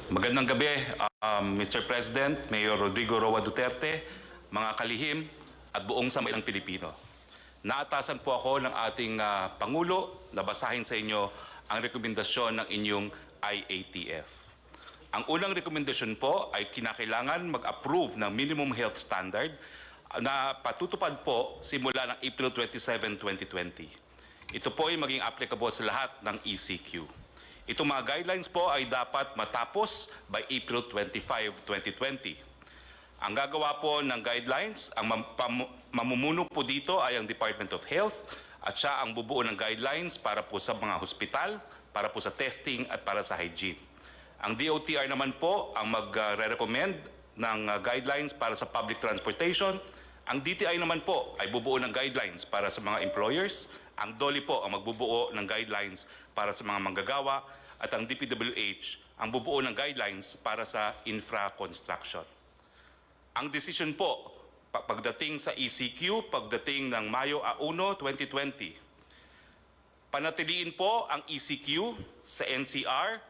Magandang gabi, Mr. President, Mayor Rodrigo Roa Duterte, mga kalihim at buong sambayanang Pilipino. Naatasan po ako ng ating Pangulo na basahin sa inyo ang rekomendasyon ng inyong IATF. Ang unang rekomendasyon po ay kinakailangan mag-approve ng minimum health standard na patutupad po simula ng April 27, 2020. Ito po ay maging applicable sa lahat ng ECQ. Itong mga guidelines po ay dapat matapos by April 25, 2020. Ang gagawa po ng guidelines, ang mamumuno po dito ay ang Department of Health at siya ang bubuo ng guidelines para po sa mga hospital, para po sa testing at para sa hygiene. Ang DOTR naman po ang magre-recommend ng guidelines para sa public transportation. Ang DTI naman po ay bubuo ng guidelines para sa mga employers. Ang DOLI po ang magbubuo ng guidelines para sa mga manggagawa at ang DPWH ang bubuo ng guidelines para sa infra construction. Ang decision po pagdating sa ECQ, pagdating ng Mayo 1, 2020, panatiliin po ang ECQ sa NCR,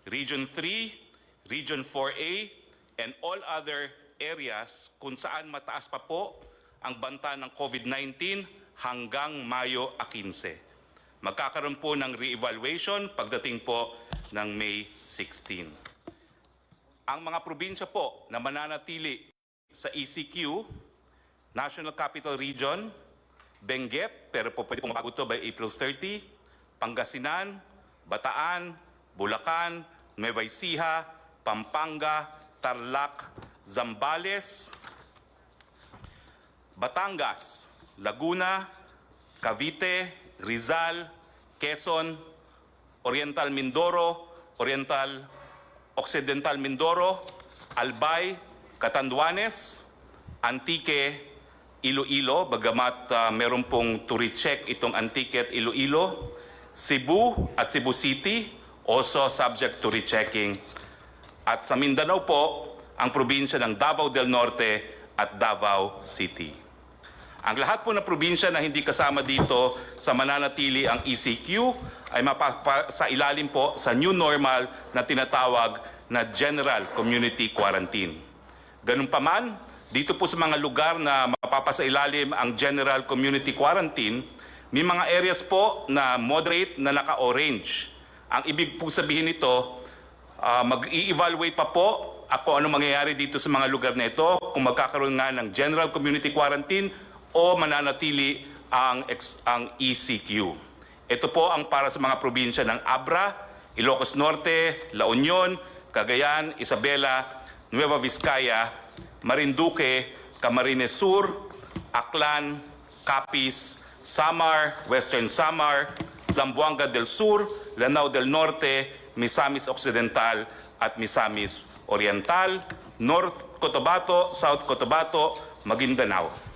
Region 3, Region 4A, and all other areas kung saan mataas pa po ang banta ng COVID-19 hanggang Mayo 15. Magkakaroon po ng re-evaluation pagdating po ng May 16. Ang mga probinsya po na mananatili sa ECQ, National Capital Region, Benguet, pero po pwede pong mabago ito by April 30, Pangasinan, Bataan, Bulacan, Nueva Ecija, Pampanga, Tarlac, Zambales, Batangas, Laguna, Cavite, Rizal, Quezon, Oriental Mindoro, Occidental Mindoro, Albay, Catanduanes, Anique, Iloilo, bagamat meron pong to recheck itong Anique at Iloilo, Cebu at Cebu City, also subject to rechecking. At sa Mindanao po, ang probinsya ng Davao del Norte at Davao City. Ang lahat po ng probinsya na hindi kasama dito sa mananatili ang ECQ ay sa ilalim po sa new normal na tinatawag na General Community Quarantine. Ganun pa man, dito po sa mga lugar na mapapasailalim ang General Community Quarantine, may mga areas po na moderate na naka-orange. Ang ibig po sabihin nito, mag-i-evaluate pa po ako ano mangyayari dito sa mga lugar na ito kung magkakaroon nga ng General Community Quarantine o mananatili ang ECQ. Ito po ang para sa mga probinsya ng Abra, Ilocos Norte, La Union, Cagayan, Isabela, Nueva Vizcaya, Marinduque, Camarines Sur, Aklan, Capiz, Samar, Western Samar, Zamboanga del Sur, Lanao del Norte, Misamis Occidental at Misamis Oriental, North Cotabato, South Cotabato, Maguindanao.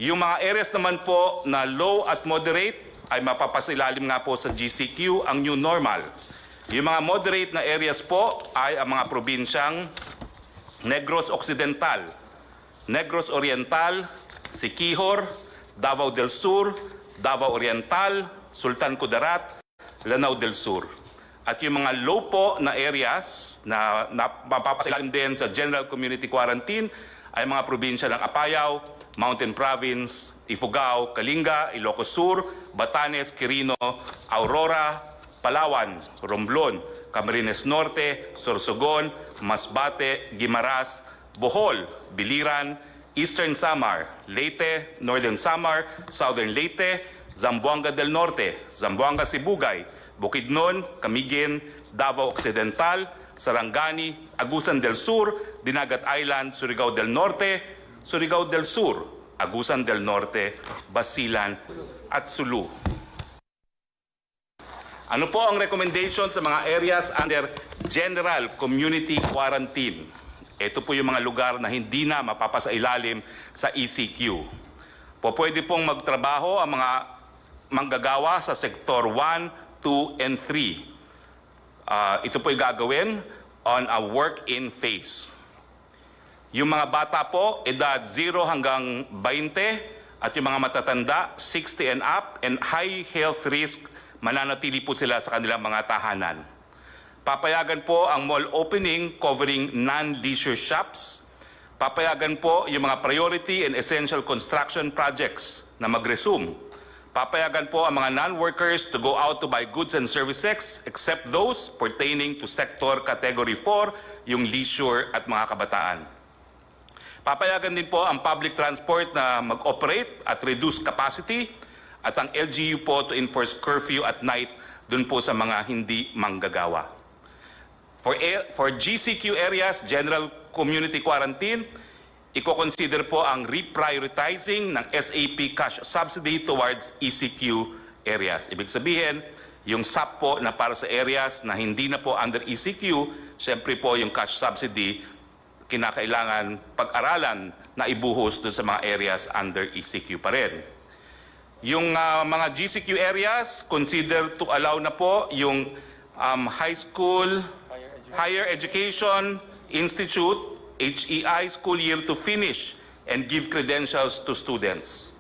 Yung mga areas naman po na low at moderate ay mapapasilalim nga po sa GCQ, ang new normal. Yung mga moderate na areas po ay ang mga probinsyang Negros Occidental, Negros Oriental, Siquijor, Davao del Sur, Davao Oriental, Sultan Kudarat, Lanao del Sur. At yung mga low po na areas na mapapasilalim din sa General Community Quarantine ay mga probinsya ng Apayao, Mountain Province, Ifugao, Kalinga, Ilocos Sur, Batanes, Quirino, Aurora, Palawan, Romblon, Camarines Norte, Sorsogon, Masbate, Guimaras, Bohol, Biliran, Eastern Samar, Leyte, Northern Samar, Southern Leyte, Zamboanga del Norte, Zamboanga Sibugay, Bukidnon, Camiguin, Davao Occidental, Sarangani, Agusan del Sur, Dinagat Island, Surigao del Norte, Surigao del Sur, Agusan del Norte, Basilan at Sulu. Ano po ang recommendation sa mga areas under General Community Quarantine? Ito po yung mga lugar na hindi na mapapasailalim sa ECQ. Pwede pong magtrabaho ang mga manggagawa sa Sector 1, 2, and 3. Ito po yung gagawin on a work-in phase. Yung mga bata po, edad 0 hanggang 20, at yung mga matatanda, 60 and up, and high health risk, mananatili po sila sa kanilang mga tahanan. Papayagan po ang mall opening covering non-leisure shops. Papayagan po yung mga priority and essential construction projects na mag-resume. Papayagan po ang mga non-workers to go out to buy goods and services except those pertaining to Sector Category 4, yung leisure at mga kabataan. Papayagan din po ang public transport na mag-operate at reduce capacity at ang LGU po to enforce curfew at night dun po sa mga hindi manggagawa. For GCQ areas, General Community Quarantine, i-consider po ang reprioritizing ng SAP cash subsidy towards ECQ areas. Ibig sabihin, yung SAP po na para sa areas na hindi na po under ECQ, siyempre po yung cash subsidy, kinakailangan pag-aralan na ibuhos doon sa mga areas under ECQ pa rin. Yung mga GCQ areas, consider to allow na po yung high school, higher education institute, HEI school year to finish and give credentials to students.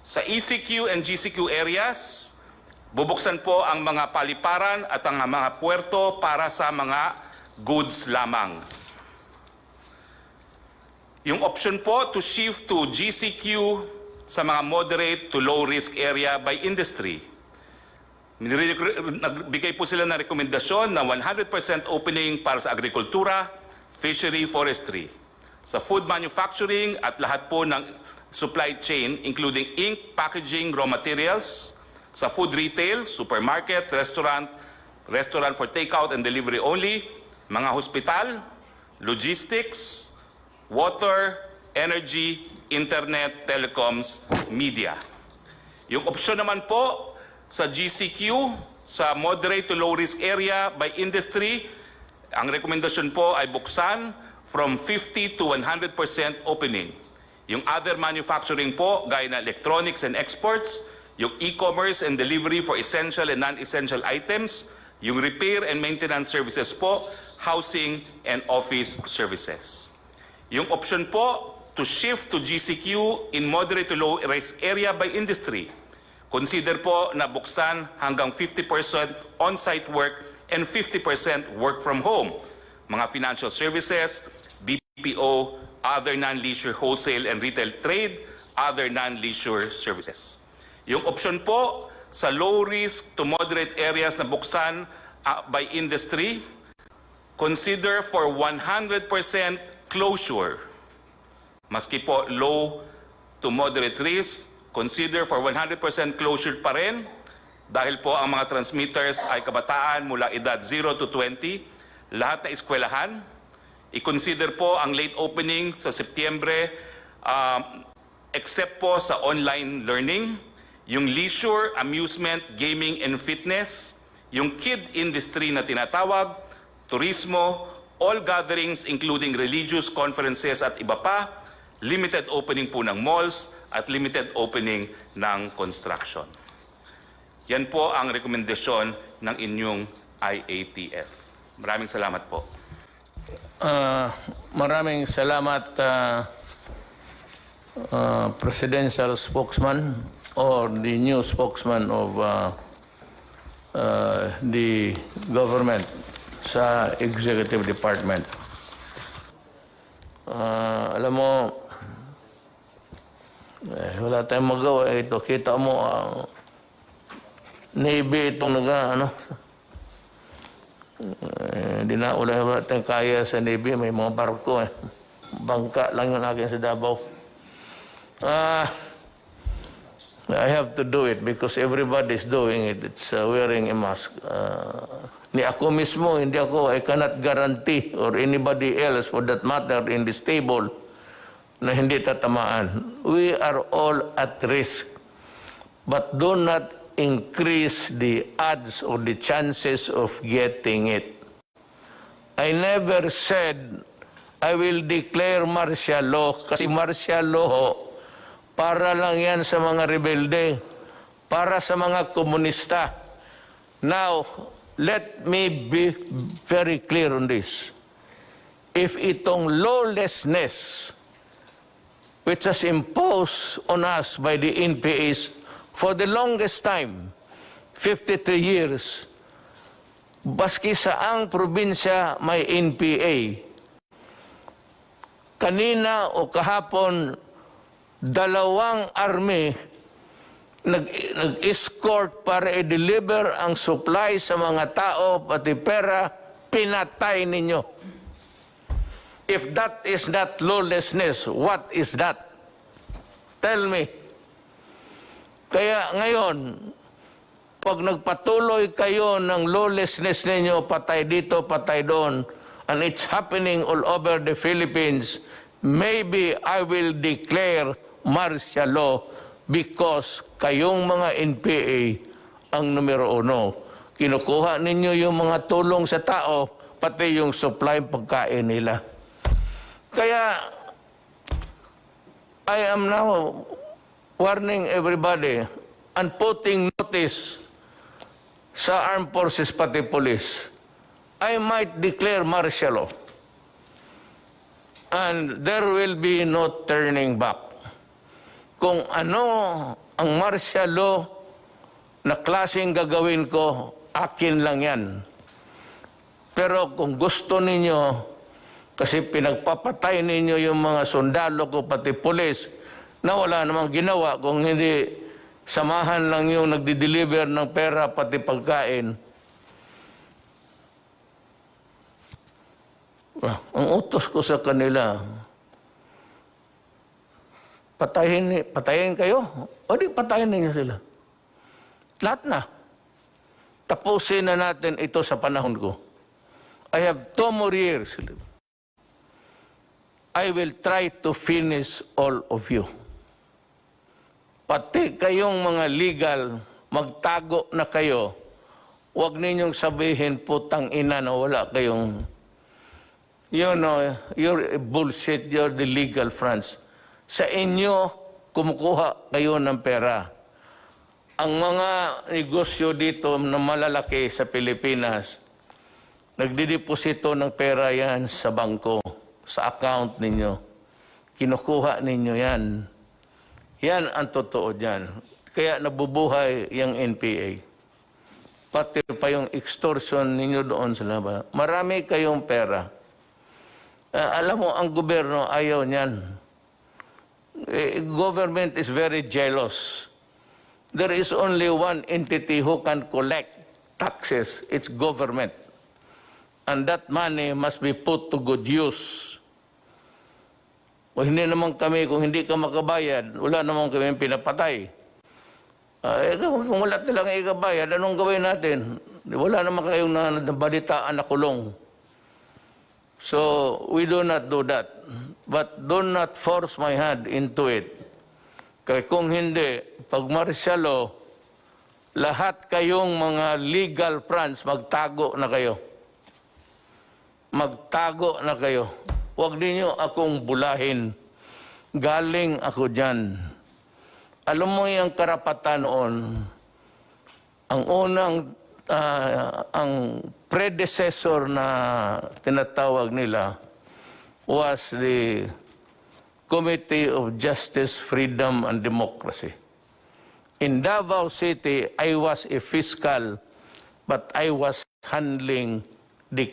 Sa ECQ and GCQ areas, bubuksan po ang mga paliparan at ang mga puerto para sa mga goods lamang. Yung option po to shift to GCQ sa mga moderate to low risk area by industry. Nagbigay po sila ng rekomendasyon na 100% opening para sa agrikultura, fishery, forestry, sa food manufacturing at lahat po ng supply chain including ink, packaging, raw materials, sa food retail, supermarket, restaurant for takeout and delivery only, mga hospital, logistics, water, energy, internet, telecoms, media. Yung opsyon naman po sa GCQ, sa moderate to low risk area by industry, ang rekomendasyon po ay buksan from 50 to 100% opening. Yung other manufacturing po, gaya na electronics and exports, yung e-commerce and delivery for essential and non-essential items, yung repair and maintenance services po, housing and office services. Yung option po to shift to GCQ in moderate to low risk area by industry, consider po na buksan hanggang 50% on-site work and 50% work from home. Mga financial services, BPO, other non-leisure wholesale and retail trade, other non-leisure services. Yung option po sa low risk to moderate areas na buksan by industry, consider for 100% closure. Maski po low to moderate risk, consider for 100% closure pa rin dahil po ang mga transmitters ay kabataan mula edad 0 to 20, lahat na eskwelahan. I-consider po ang late opening sa Setyembre except po sa online learning, yung leisure, amusement, gaming and fitness, yung kid industry na tinatawag, turismo, all gatherings including religious conferences at iba pa, limited opening po ng malls at limited opening ng construction. Yan po ang rekomendasyon ng inyong IATF. Maraming salamat po. Maraming salamat, Presidential Spokesman or the new spokesman of the government sa Executive Department. Alam mo, wala tayong magawa. Ito, kita mo, Navy itong hindi na wala tayong kaya sa Navy. May mga barko bangka lang yun akin sa Davao. I have to do it because everybody is doing it. It's wearing a mask. Ni ako mismo, hindi ako, I cannot guarantee or anybody else for that matter in this table na hindi tatamaan. We are all at risk. But do not increase the odds or the chances of getting it. I never said I will declare martial law kasi martial law para lang yan sa mga rebelde, para sa mga komunista. Now, let me be very clear on this. If itong lawlessness which has imposed on us by the NPAs for the longest time, 53 years, baski saang probinsya may NPA. Kanina o kahapon, 2 army nag-escort para i-deliver ang supply sa mga tao, pati pera, pinatay ninyo. If that is not lawlessness, what is that? Tell me. Kaya ngayon, pag nagpatuloy kayo ng lawlessness ninyo, patay dito, patay doon, and it's happening all over the Philippines, maybe I will declare martial law because kayong mga NPA ang numero 1. Kinukuha ninyo yung mga tulong sa tao, pati yung supply pagkain nila. Kaya, I am now warning everybody and putting notice sa armed forces pati police. I might declare martial law. And there will be no turning back. Kung ano ang martial law na klaseng gagawin ko, akin lang yan. Pero kung gusto ninyo, kasi pinagpapatay ninyo yung mga sundalo ko, pati pulis, na wala namang ginawa, kung hindi samahan lang yung nagdi-deliver ng pera, pati pagkain. Ang utos ko sa kanila, patayin kayo, o di patayin ninyo sila. Lahat na. Tapusin na natin ito sa panahon ko. I have 2 more years. I will try to finish all of you. Pati kayong mga legal, magtago na kayo. Huwag ninyong sabihin, putang ina na wala kayong, you know, you're bullshit, you're the legal France. Sa inyo, kumukuha kayo ng pera. Ang mga negosyo dito na malalaki sa Pilipinas, nagdideposito ng pera yan sa bangko, sa account ninyo. Kinukuha ninyo yan. Yan ang totoo dyan. Kaya nabubuhay yung NPA. Pati pa yung extortion ninyo doon sa labas. Marami kayong pera. Alam mo, ang gobyerno ayaw niyan. Government is very jealous. There is only one entity who can collect taxes. It's government. And that money must be put to good use. O hindi naman kami, kung hindi ka makabayad, wala naman kami pinapatay. Kung wala talagang ikabayad, anong gawin natin? Wala naman kayong nabalitaan na kulong. So, we do not do that. But do not force my hand into it. Kaya kung hindi, pag martial law, lahat kayong mga legal fronts, magtago na kayo. Magtago na kayo. Huwag ninyo akong bulahin. Galing ako dyan. Alam mo yung karapatan noon, ang unang, ang predecessor na tinatawag nila was the Committee of Justice, Freedom, and Democracy. In Davao City, I was a fiscal, but I was handling the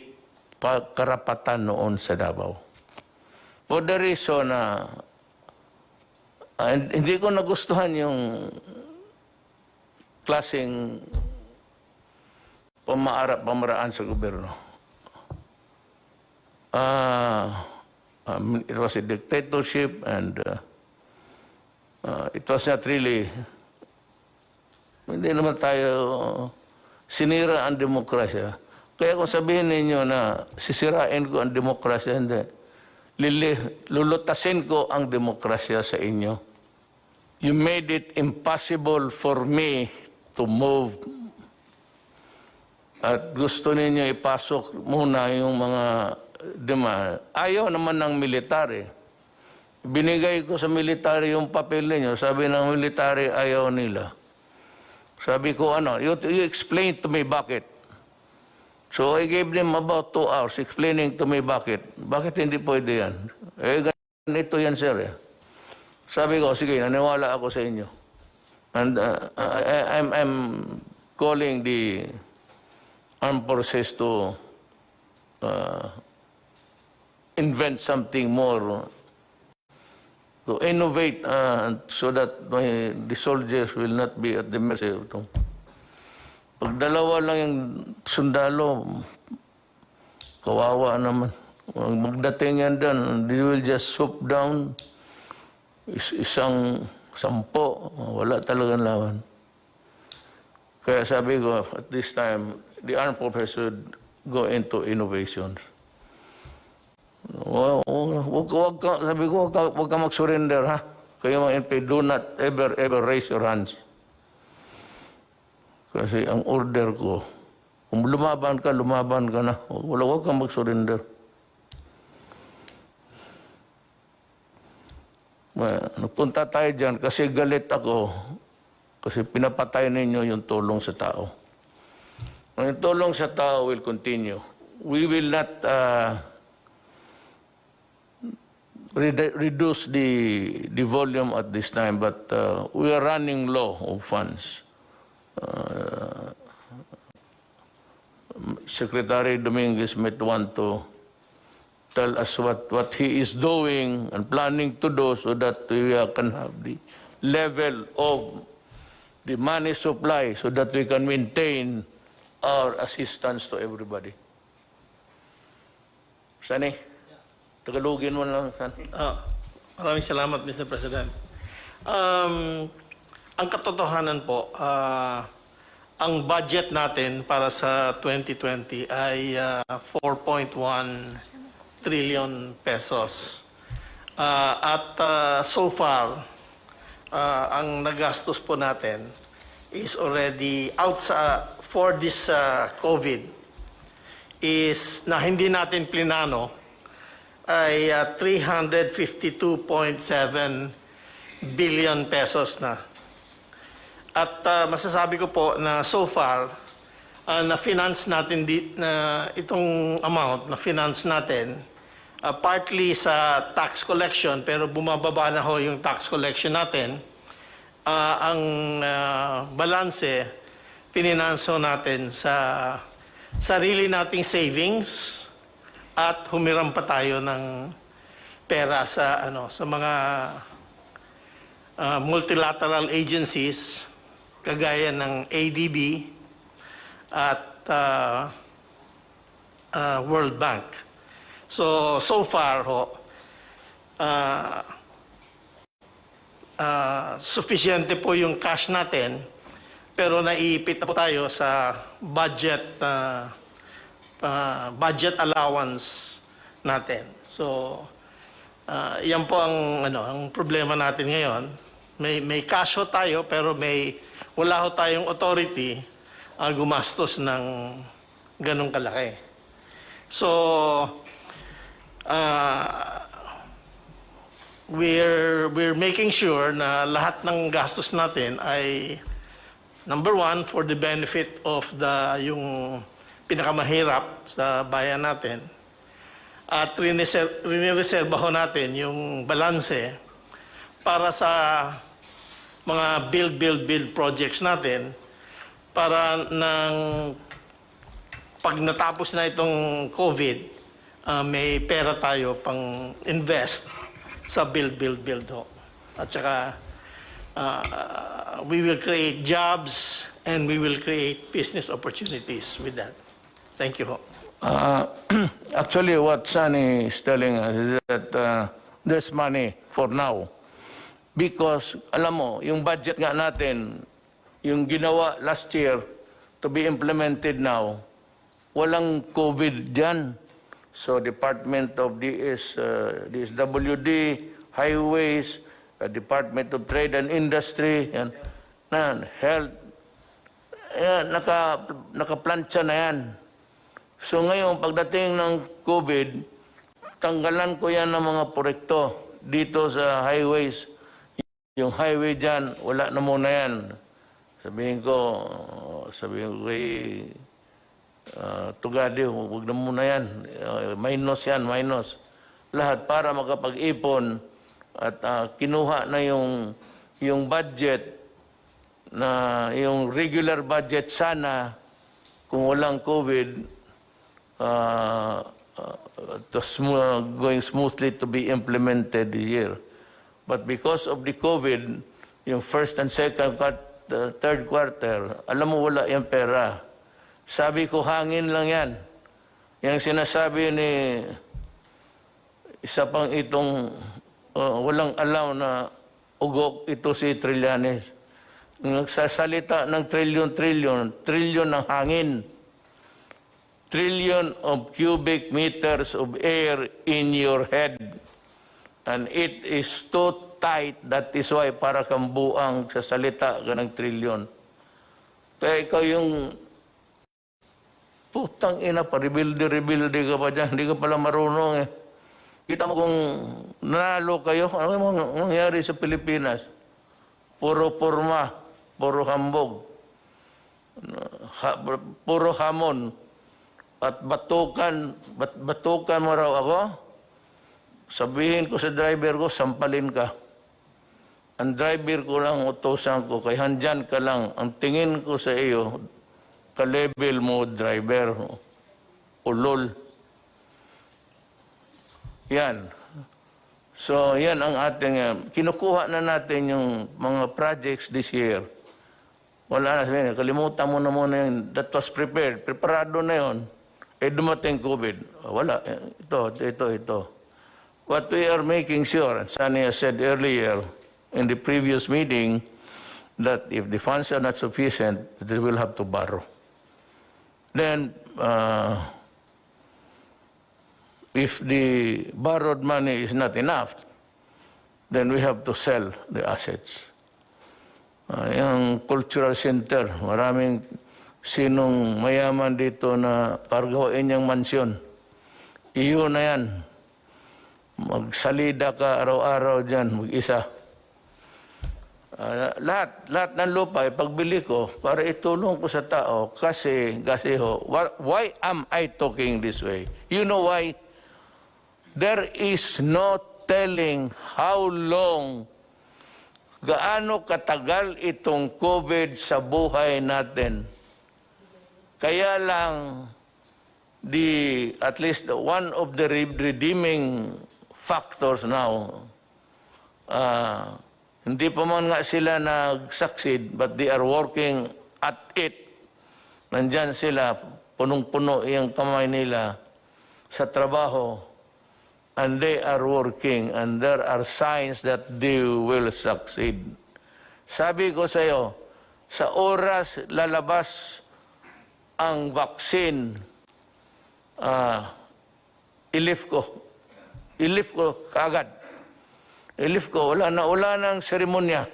karapatan noon sa Davao. For the reason na hindi ko nagustuhan yung klaseng pamaraan sa gobyerno. It was a dictatorship and it was not really, hindi naman tayo sinira ang demokrasya. Kaya kung sabihin ninyo na sisirain ko ang demokrasya, hindi. Lulutasin ko ang demokrasya sa inyo. You made it impossible for me to move. At gusto ninyo ipasok muna yung mga demand. Ayaw naman ng military. Binigay ko sa military yung papel ninyo. Sabi ng military, ayaw nila. Sabi ko, you explain to me bakit. So I gave them about 2 hours explaining to me bakit. Bakit hindi pwede yan? Ganito yan, sir. Sabi ko, sige, naniwala ako sa inyo. And I'm calling the armed forces to invent something more, to innovate so that the soldiers will not be at the mercy of them. Pag dalawa lang yung sundalo, kawawa naman. Magdating yan doon, they will just swoop down, isang 10, wala talagang lawan. Kaya sabi ko, at this time, the armed forces should go into innovations. Sabi ko, huwag ka mag-surrender, ha? Kayo mga NP, do not ever raise your hands. Kasi ang order ko, kung lumaban ka na. Huwag kang mag-surrender. Napunta tayo dyan kasi galit ako. Kasi pinapatay ninyo yung tulong sa tao. Yung tulong sa tao will continue. We will not reduce the volume at this time, but we are running low of funds. Secretary Dominguez might want to tell us what he is doing and planning to do so that we can have the level of the money supply so that we can maintain our assistance to everybody. Sani? Tagalogin mo lang, Sani. Maraming salamat, Mr. President. Ang katotohanan po, ang budget natin para sa 2020 ay 4.1 trillion pesos. So far, ang nagastos po natin is already for this COVID is na hindi natin plinano ay 352.7 billion pesos na. At masasabi ko po na so far, na-finance natin itong amount, na-finance natin partly sa tax collection, pero bumababa na ho yung tax collection natin. Ang balanse, pininanso natin sa sarili nating savings at humiram pa tayo ng pera sa mga multilateral agencies kagaya ng ADB at World Bank. So far ho, sufficiente po yung cash natin, pero naiipit na po tayo sa budget allowance natin. So yan po ang problema natin ngayon. May cash ho tayo, pero wala ho tayong authority gumastos ng ganong kalaki. So we're making sure na lahat ng gastos natin ay number one, for the benefit of yung pinakamahirap sa bayan natin. At rinireserba ho natin yung balanse para sa mga build projects natin para pag natapos na itong COVID, may pera tayo pang invest sa build ho. At saka we will create jobs and we will create business opportunities with that. Thank you ho. Actually, what Sunny is telling us is that there's money for now. Because, alam mo, yung budget nga natin, yung ginawa last year to be implemented now, walang COVID dyan. So, Department of DSWD, Highways, Department of Trade and Industry, Health, nakaplantsa na yan. So ngayon, pagdating ng COVID, tanggalan ko yan ng mga proyekto dito sa highways. Yung highway dyan, wala na muna yan. Sabihin ko kay Tugadi, huwag na muna yan. Minus yan. Lahat para makapag-ipon at kinuha na yung budget, na yung regular budget sana kung walang COVID, going smoothly to be implemented this year. But because of the COVID, yung first and second, third quarter, alam mo wala yung pera. Sabi ko, hangin lang yan. Yung sinasabi ni isa pang itong walang alam na ugok ito si Trillanes. Nagsasalita ng trillion ng hangin. Trillion of cubic meters of air in your head. And it is too tight. That is why para kang buang sa salita ka ng trillion. Kaya ikaw yung putang ina pa, rebuilde ka pa dyan. Hindi ka pala marunong eh. Kita mo kung nanalo kayo, ano nangyari sa Pilipinas? Puro porma, puro hambog, puro hamon. At batukan mo raw ako, sabihin ko sa driver ko, sampalin ka. Ang driver ko lang, utosan ko, kaya handyan ka lang. Ang tingin ko sa iyo, ka-level mo, driver, ulol. Yan. So, yan ang ating, kinukuha na natin yung mga projects this year. Wala na sabihin, kalimutan mo na muna yun. That was prepared. Preparado na yun. Eh, dumating COVID. Wala. Ito. What we are making sure, Sunny has said earlier in the previous meeting, that if the funds are not sufficient, they will have to borrow. Then, if the borrowed money is not enough, then we have to sell the assets. Yung cultural center, maraming sinong mayaman dito na pargawain niyang mansyon. Iyo na yan. Magsalida ka araw-araw dyan, mag-isa. Lahat ng lupa, pagbili ko, para itulong ko sa tao, kasi why am I talking this way? You know why? There is no telling how long, gaano katagal itong COVID sa buhay natin. Kaya lang, at least one of the redeeming factors now, hindi pa man nga sila nag-succeed, but they are working at it. Nandyan sila, punong-puno yung kamay nila sa trabaho. And they are working, and there are signs that they will succeed. Sabi ko sa iyo, sa oras lalabas ang vaccine, i-lift ko kaagad. I-lift ko, wala nang seremonya.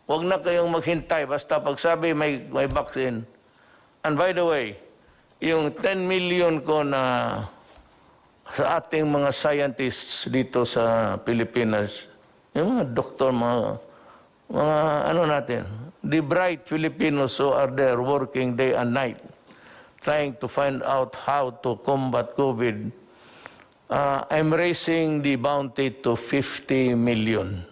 Huwag na kayong maghintay, basta pagsabi may vaccine. And by the way, yung 10 million ko na sa ating mga scientists dito sa Pilipinas, yung mga doktor, mga ano natin, the bright Filipinos who are there working day and night, trying to find out how to combat COVID, I'm raising the bounty to 50 million.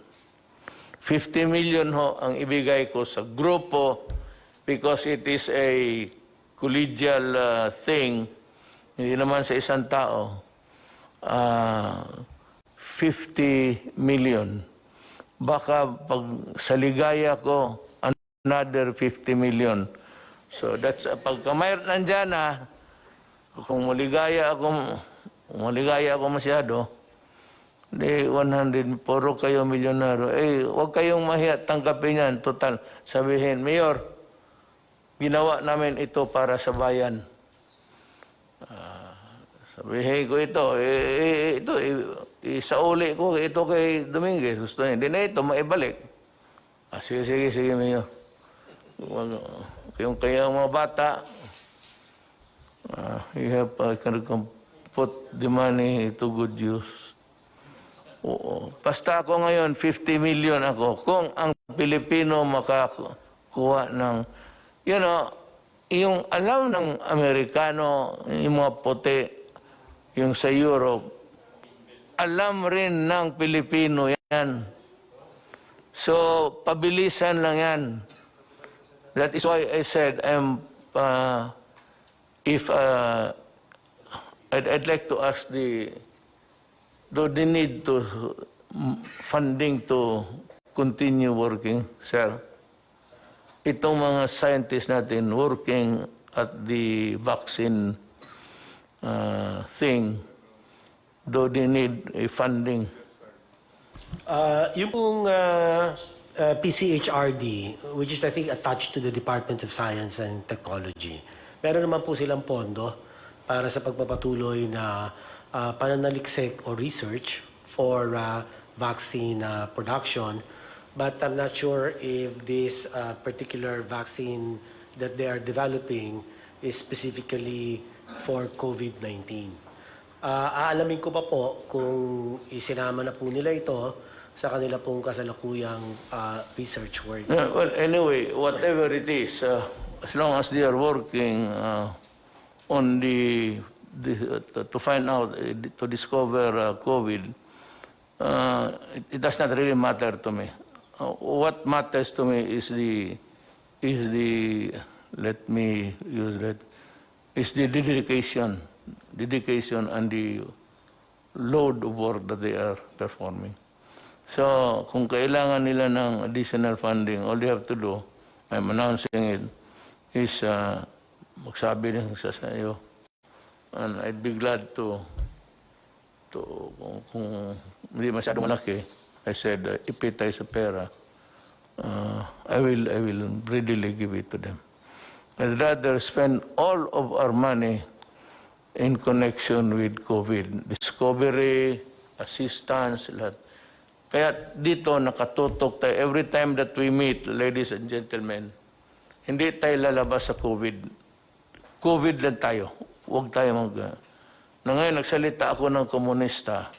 50 million ho ang ibigay ko sa grupo because it is a collegial thing, hindi naman sa isang tao. 50 million. Baka pag sa ligaya ko, another 50 million. So that's, pagka mayroon nandyan na, kung maligaya ako masyado, di 100, puro kayo milyonaryo. Eh, huwag kayong mahiya, tanggapin yan. Total, sabihin, Mayor, ginawa namin ito para sa bayan. Sabihin ko ito, isauli ko ito kay Dominguez. Gusto niya, hindi na ito, maibalik. Sige, Mayor. Yung kaya mga bata, you can put the money to good use. Oo. Basta ako ngayon, 50 million ako. Kung ang Pilipino makakuha ng, yung alam ng Amerikano, yung mga puti, yung sa Europe, alam rin ng Pilipino yan. So, pabilisan lang yan. That is why I said I'm if I'd like to ask do they need to funding to continue working, sir? Itong mga scientists natin working at the vaccine thing, do they need a funding? Yung pong PCHRD, which is I think attached to the Department of Science and Technology, meron naman po silang pondo para sa pagpapatuloy na pananaliksik o research for vaccine production. But I'm not sure if this particular vaccine that they are developing is specifically for COVID-19. Aalamin ko pa po kung isinama na po nila ito sa kanila pong kasalukuyang research work. Well, anyway, whatever it is, as long as they are working on to find out, to discover COVID, it does not really matter to me. What matters to me is the let me use that, is the dedication and the load of work that they are performing. So, kung kailangan nila ng additional funding, all they have to do, I'm announcing it, is magsabi rin sa iyo. And I'd be glad to kung hindi masyadong malaki, I said, ipit tayo sa pera, I will readily give it to them. I'd rather spend all of our money in connection with COVID. Discovery, assistance, lahat. Kaya dito nakatutok tayo. Every time that we meet, ladies and gentlemen, hindi tayo lalabas sa COVID. COVID lang tayo. Huwag tayo na ngayon nagsalita ako ng komunista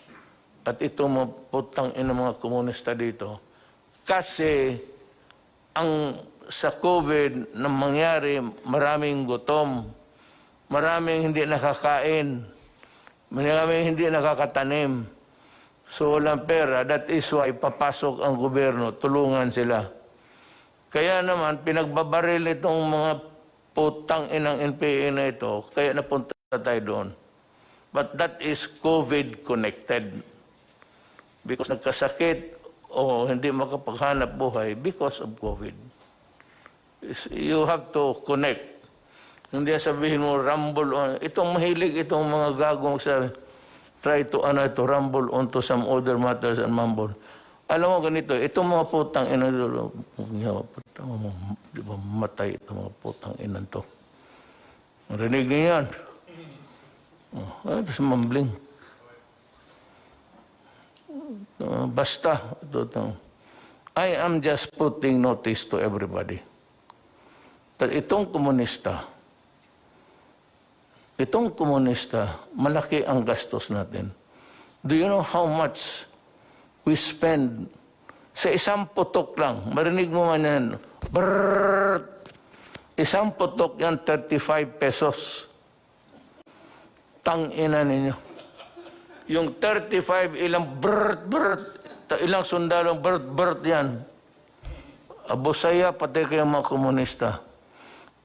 at itong mga putang ina mga komunista dito. Kasi sa COVID na mangyari, maraming gutom, maraming hindi nakakain, maraming hindi nakakatanim. So walang pera. That is why papasok ang gobyerno, tulungan sila. Kaya naman, pinagbabaril itong mga putang inang NPA na ito, kaya napunta tayo doon. But that is COVID-connected. Because nagkasakit o hindi makapaghanap buhay because of COVID. You have to connect. Hindi sabihin mo, rumble on. Itong mahilig, itong mga gagong sabi, try to rumble onto some other matters and mumble. Alam mo ganito, itong mga putang ina, di ba matay itong mga putang ina to. Marinig niyo yan. Tapos mumbling. Basta, I am just putting notice to everybody that itong komunista, malaki ang gastos natin. Do you know how much we spend sa isang putok lang? Marinig mo man yan. Brrrr! Isang putok yan, 35 pesos. Tang-ina ninyo. Yung 35, ilang ilang sundalong yan. Abusaya, pati kayong mga komunista.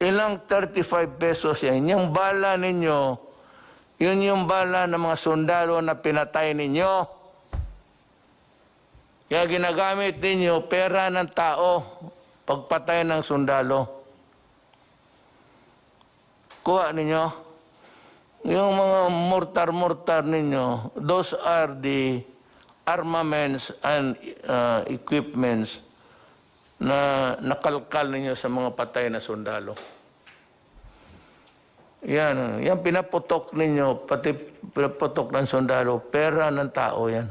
Ilang 35 pesos yan. Yung bala ninyo, yun yung bala ng mga sundalo na pinatay ninyo. Kaya ginagamit ninyo pera ng tao pagpatay ng sundalo. Kuha ninyo. Yung mga mortar ninyo, those are the armaments and equipments na nakalkal ninyo sa mga patay na sundalo. Yan pinaputok ninyo, pati pinaputok ng sundalo, pera ng tao yan.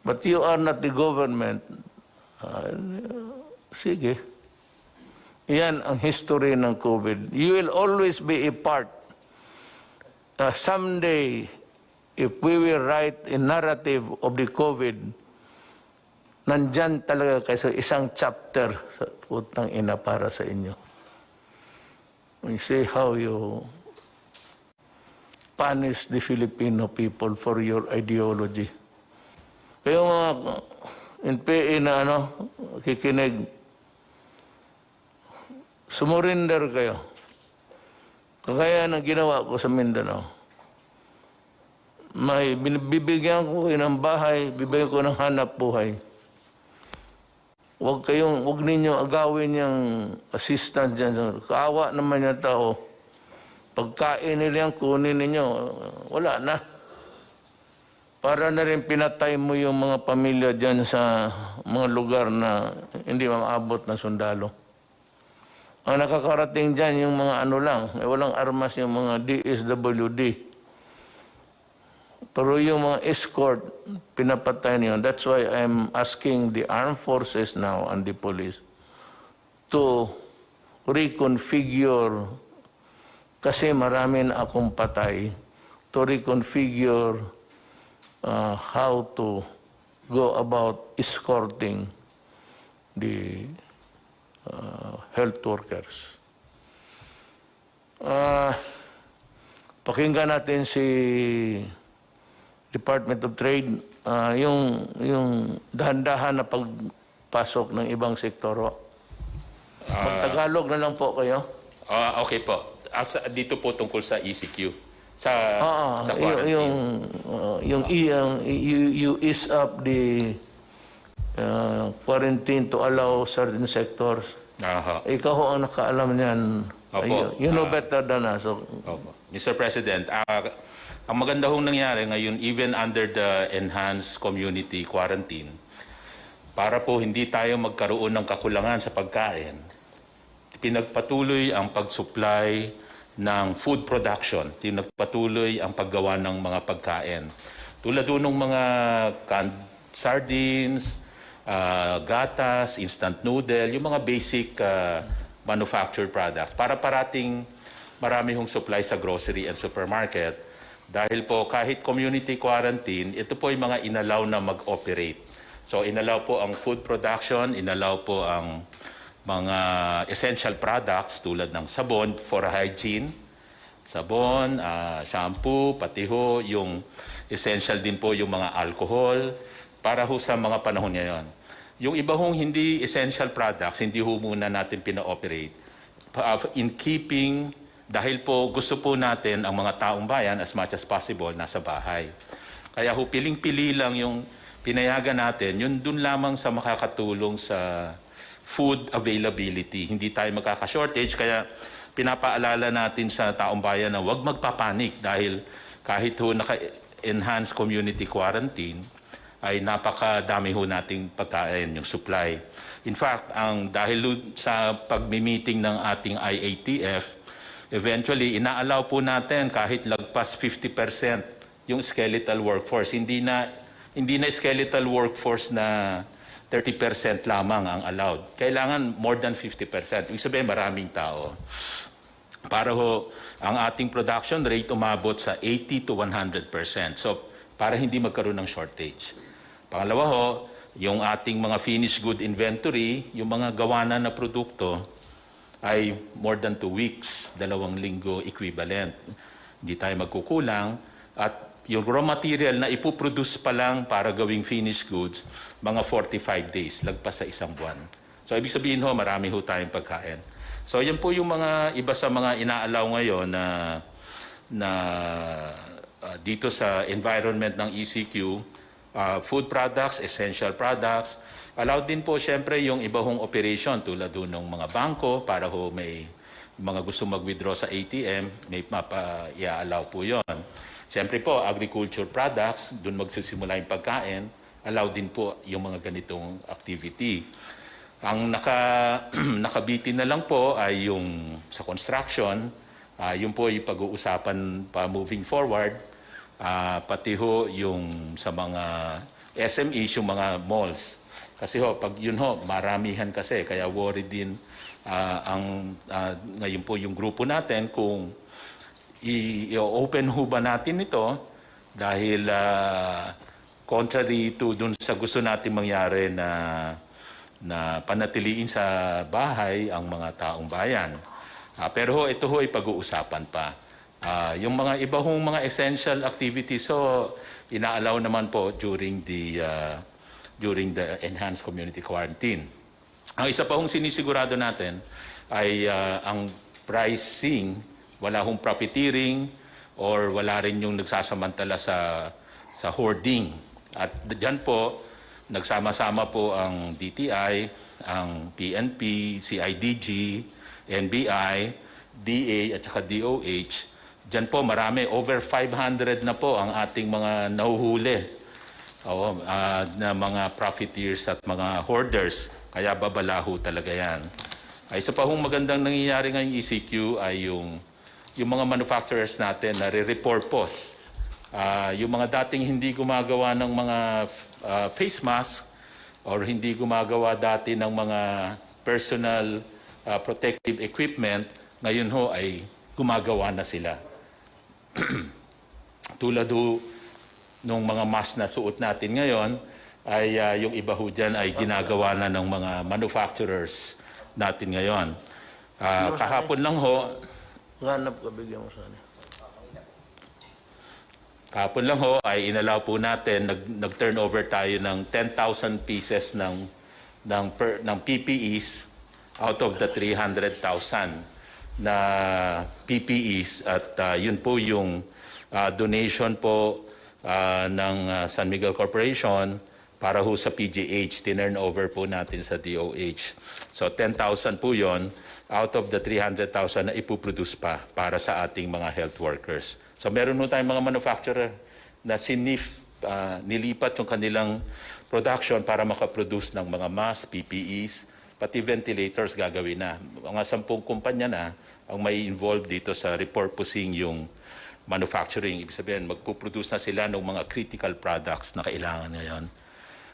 But you are not the government. Sige. Yan ang history ng COVID. You will always be a part. Someday, if we will write a narrative of the COVID, nandyan talaga kayo sa isang chapter sa putang ina para sa inyo. You see how you punish the Filipino people for your ideology. Kayo mga NPA na kikinig, sumurinder kayo. Kagaya ng ginawa ko sa Mindanao. Bibigyan ko kayo ng bahay, bibigyan ko ng hanap buhay. Huwag ninyo agawin yung assistant dyan. Kaawa naman yung tao. Pagkain nila yan, kunin ninyo, wala na. Para na rin pinatay mo yung mga pamilya dyan sa mga lugar na hindi maabot ng sundalo. Ang nakakarating dyan yung mga ano lang, walang armas yung mga DSWD. Pero yung mga escort, pinapatay niyo. That's why I'm asking the armed forces now and the police to reconfigure, kasi marami na akong patay, to reconfigure how to go about escorting the health workers. Pakinggan natin si Department of Trade, yung dahan-dahan na pagpasok ng ibang sektoro. Pag-Tagalog na lang po kayo. Okay po. Dito po tungkol sa ECQ. Sa you ease up the quarantine to allow certain sectors. Ikaw ho ang nakaalam niyan. Opo. You know better than us. So, Opo. Mr. President, ang maganda hong nangyari ngayon, even under the enhanced community quarantine, para po hindi tayo magkaroon ng kakulangan sa pagkain, pinagpatuloy ang pag-supply ng food production, pinagpatuloy ang paggawa ng mga pagkain. Tulad doon ng mga canned sardines, gatas, instant noodle, yung mga basic manufactured products, para parating marami hong supply sa grocery and supermarket. Dahil po kahit community quarantine, ito po yung mga inalaw na mag-operate. So inalaw po ang food production, inalaw po ang mga essential products tulad ng sabon for hygiene, sabon, shampoo, pati ho yung essential din po yung mga alcohol para ho sa mga panahon ngayon. Yung iba hong hindi essential products, hindi ho muna natin pina-operate. In keeping, dahil po gusto po natin ang mga taong bayan as much as possible nasa bahay. Kaya ho piling-pili lang yung pinayagan natin, yun dun lamang sa makakatulong sa food availability. Hindi tayo magkaka-shortage, kaya pinapaalala natin sa taong bayan na huwag magpapanik dahil kahit ho naka-enhanced community quarantine, ay napakadami ho nating pagkain, yung supply. In fact, dahil sa pagmi-meeting ng ating IATF, eventually, inaalaw po natin kahit lagpas 50% yung skeletal workforce. Hindi na skeletal workforce na 30% lamang ang allowed. Kailangan more than 50%. Ibig sabihin, maraming tao. Para ho, ang ating production rate umabot sa 80 to 100%. So, para hindi magkaroon ng shortage. Pangalawa ho, yung ating mga finished good inventory, yung mga gawanan na produkto, ay more than 2 weeks, 2 linggo equivalent. Hindi tayo magkukulang. At yung raw material na ipoproduce pa lang para gawing finished goods, mga 45 days, lagpas sa 1 buwan. So, ibig sabihin ho, marami ho tayong pagkain. So, yan po yung mga iba sa mga inaalaw ngayon na dito sa environment ng ECQ, food products, essential products. Allowed din po siyempre yung iba hong operation tulad doon ng mga bangko para ho may mga gusto mag-withdraw sa ATM, may i-allow po yon. Siyempre po, agriculture products, doon magsisimula yung pagkain, allowed din po yung mga ganitong activity. Ang nakabitin na lang po ay yung sa construction, yun po yung pag-uusapan pa moving forward, pati ho yung sa mga SMEs, yung mga malls. Kasi ho, pag yun ho, maramihan kasi, kaya worried din ngayon po yung grupo natin kung i-open ho ba natin ito dahil contrary to dun sa gusto natin mangyari na panatiliin sa bahay ang mga taong bayan. Pero ho, ito ho ay pag-uusapan pa. Yung mga iba hong mga essential activities, so inaalaw naman po during the enhanced community quarantine. Ang isa pa hong sinisigurado natin ay ang pricing Wala hong profiteering or wala rin yung nagsasamantala sa hoarding. At diyan po, nagsama-sama po ang DTI, ang PNP, CIDG, NBI, DA at saka DOH. Diyan po marami, over 500 na po ang ating mga nahuhuli na mga profiteers at mga hoarders. Kaya babalaho talaga yan. Ay, isa pa hong magandang nangyayari ngayong ECQ ay yung mga manufacturers natin na re-repurpose. Yung mga dating hindi gumagawa ng mga face mask or hindi gumagawa dati ng mga personal protective equipment, ngayon ho ay gumagawa na sila. Tulad ho nung mga mask na suot natin ngayon, ay yung iba ho dyan ay ginagawa na ng mga manufacturers natin ngayon. Kahapon lang ho, Hanap ka, bigyan mo sana. Kahapon lang ho ay inalaw po natin, nag-turnover tayo ng 10,000 pieces ng PPEs out of the 300,000 na PPEs at yun po yung donation po ng San Miguel Corporation para ho sa PGH, tinurnover po natin sa DOH. So 10,000 po yun out of the 300,000 na ipuproduce pa para sa ating mga health workers. So meron po tayong mga manufacturer na nilipat yung kanilang production para makaproduce ng mga masks, PPEs, pati ventilators gagawin na. Mga 10 kumpanya na ang may involved dito sa repurposing yung manufacturing. Ibig sabihin, magpuproduce na sila ng mga critical products na kailangan ngayon.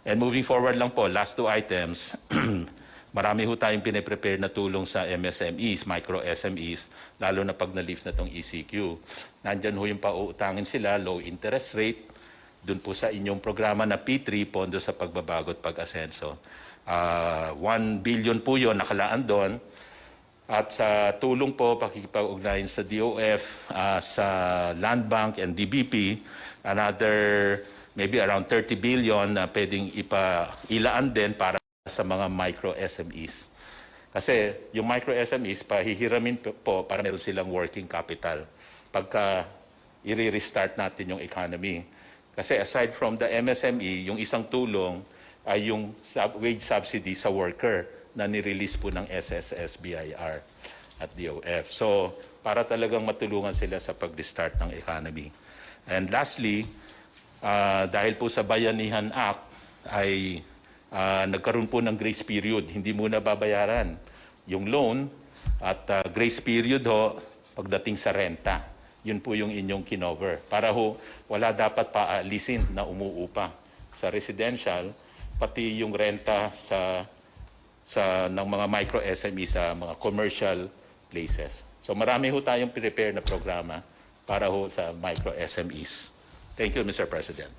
And moving forward lang po, last 2 items, marami ho tayong piniprepare na tulong sa MSMEs, micro SMEs, lalo na pag na-lift na itong ECQ. Nandyan ho yung pauutangin sila, low interest rate, dun po sa inyong programa na P3, Pondo sa Pagbabago at Pag-asenso. 1 billion po yun, nakalaan doon. At sa tulong po, pakikipag-ugnayan sa DOF, sa Land Bank and DBP, another maybe around 30 billion na pwedeng ilaan din para sa mga micro SMEs. Kasi yung micro SMEs, pahihiramin po para meron silang working capital pagka i-restart natin yung economy. Kasi aside from the MSME, yung isang tulong ay yung wage subsidy sa worker na nirelease po ng SSS, BIR at DOF. So, para talagang matulungan sila sa pag-restart ng economy. And lastly, dahil po sa Bayanihan Act ay nagkaroon po ng grace period. Hindi muna babayaran yung loan at grace period ho pagdating sa renta. Yun po yung inyong kinover. Para ho wala dapat paalisin na umuupa sa residential, pati yung renta ng mga micro SME sa mga commercial places. So marami ho tayong prepare na programa para ho sa micro SMEs. Thank you, Mr. President.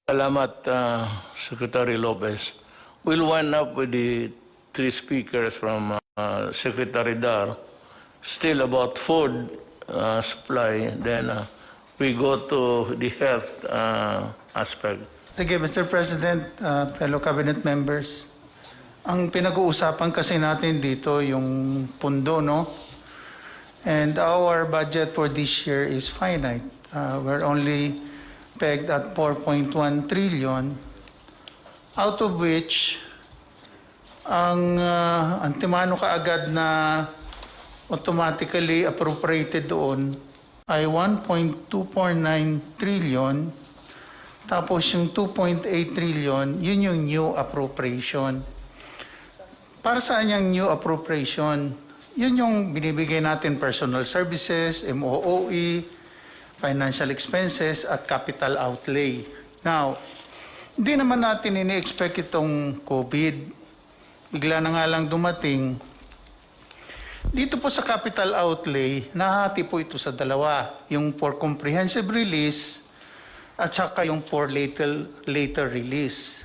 Salamat, Secretary Lopez. We'll wind up with the 3 speakers from Secretary Dar. Still about food supply. Then we go to the health aspect. Thank you, Mr. President, fellow cabinet members. Ang pinag-uusapan kasi natin dito yung pundo, no? And our budget for this year is finite. We're only pegged at 4.1 trillion, out of which ang antimano kaagad na automatically appropriated doon ay 1.249 trillion, tapos yung 2.8 trillion, yun yung new appropriation. Para saan yung new appropriation? Yun yung binibigay natin personal services, MOOE, financial expenses at capital outlay. Now, hindi naman natin ini-expect itong COVID. Bigla na nga lang dumating. Dito po sa capital outlay, nahati po ito sa dalawa. Yung for comprehensive release at saka yung for later release.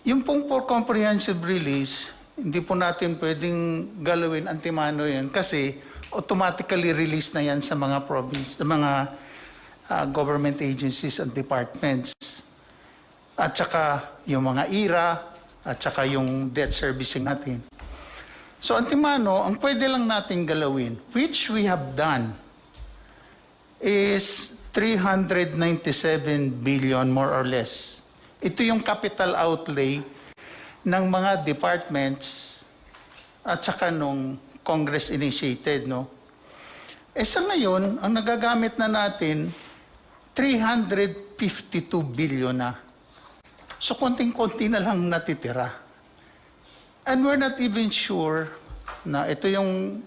Yung pong for comprehensive release, hindi po natin pwedeng galawin antimano yan kasi automatically release na yan sa mga province, sa mga government agencies and departments. At saka yung mga IRA, at saka yung debt servicing natin. So, Antimano, ang pwede lang natin galawin, which we have done, is 397 billion more or less. Ito yung capital outlay ng mga departments at saka nung Congress initiated, no? Sa ngayon, ang nagagamit na natin, 352 billion na. So, konting-konti na lang natitira. And we're not even sure na ito yung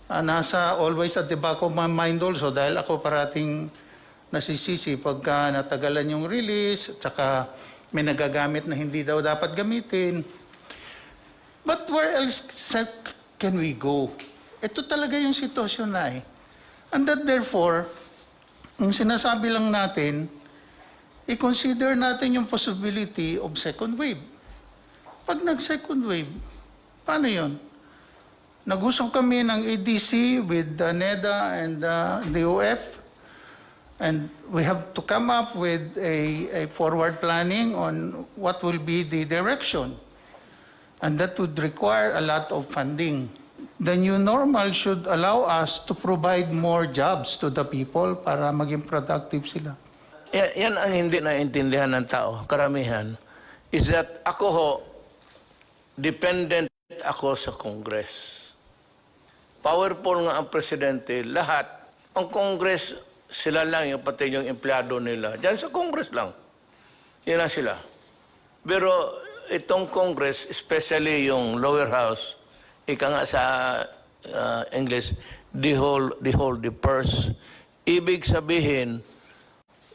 nasa always at the back of my mind also dahil ako parating nasisisi pagka natagalan yung release at saka may nagagamit na hindi daw dapat gamitin. But where else can we go? Ito talaga yung sitwasyon na eh. And that therefore, ang sinasabi lang natin, i-consider natin yung possibility of second wave. Pag nag-second wave, paano yun? Nag-usap kami ng ADC with NEDA and the UF, and we have to come up with a forward planning on what will be the direction. And that would require a lot of funding. The new normal should allow us to provide more jobs to the people para maging productive sila. Yan ang hindi naintindihan ng tao, karamihan, is that ako ho, dependent ako sa Congress. Powerful nga ang presidente, lahat. Ang Congress, sila lang, yung pati yung empleyado nila. Diyan sa Congress lang. Yan na sila. Pero itong Congress, especially yung lower house, ika nga sa English, the purse. Ibig sabihin,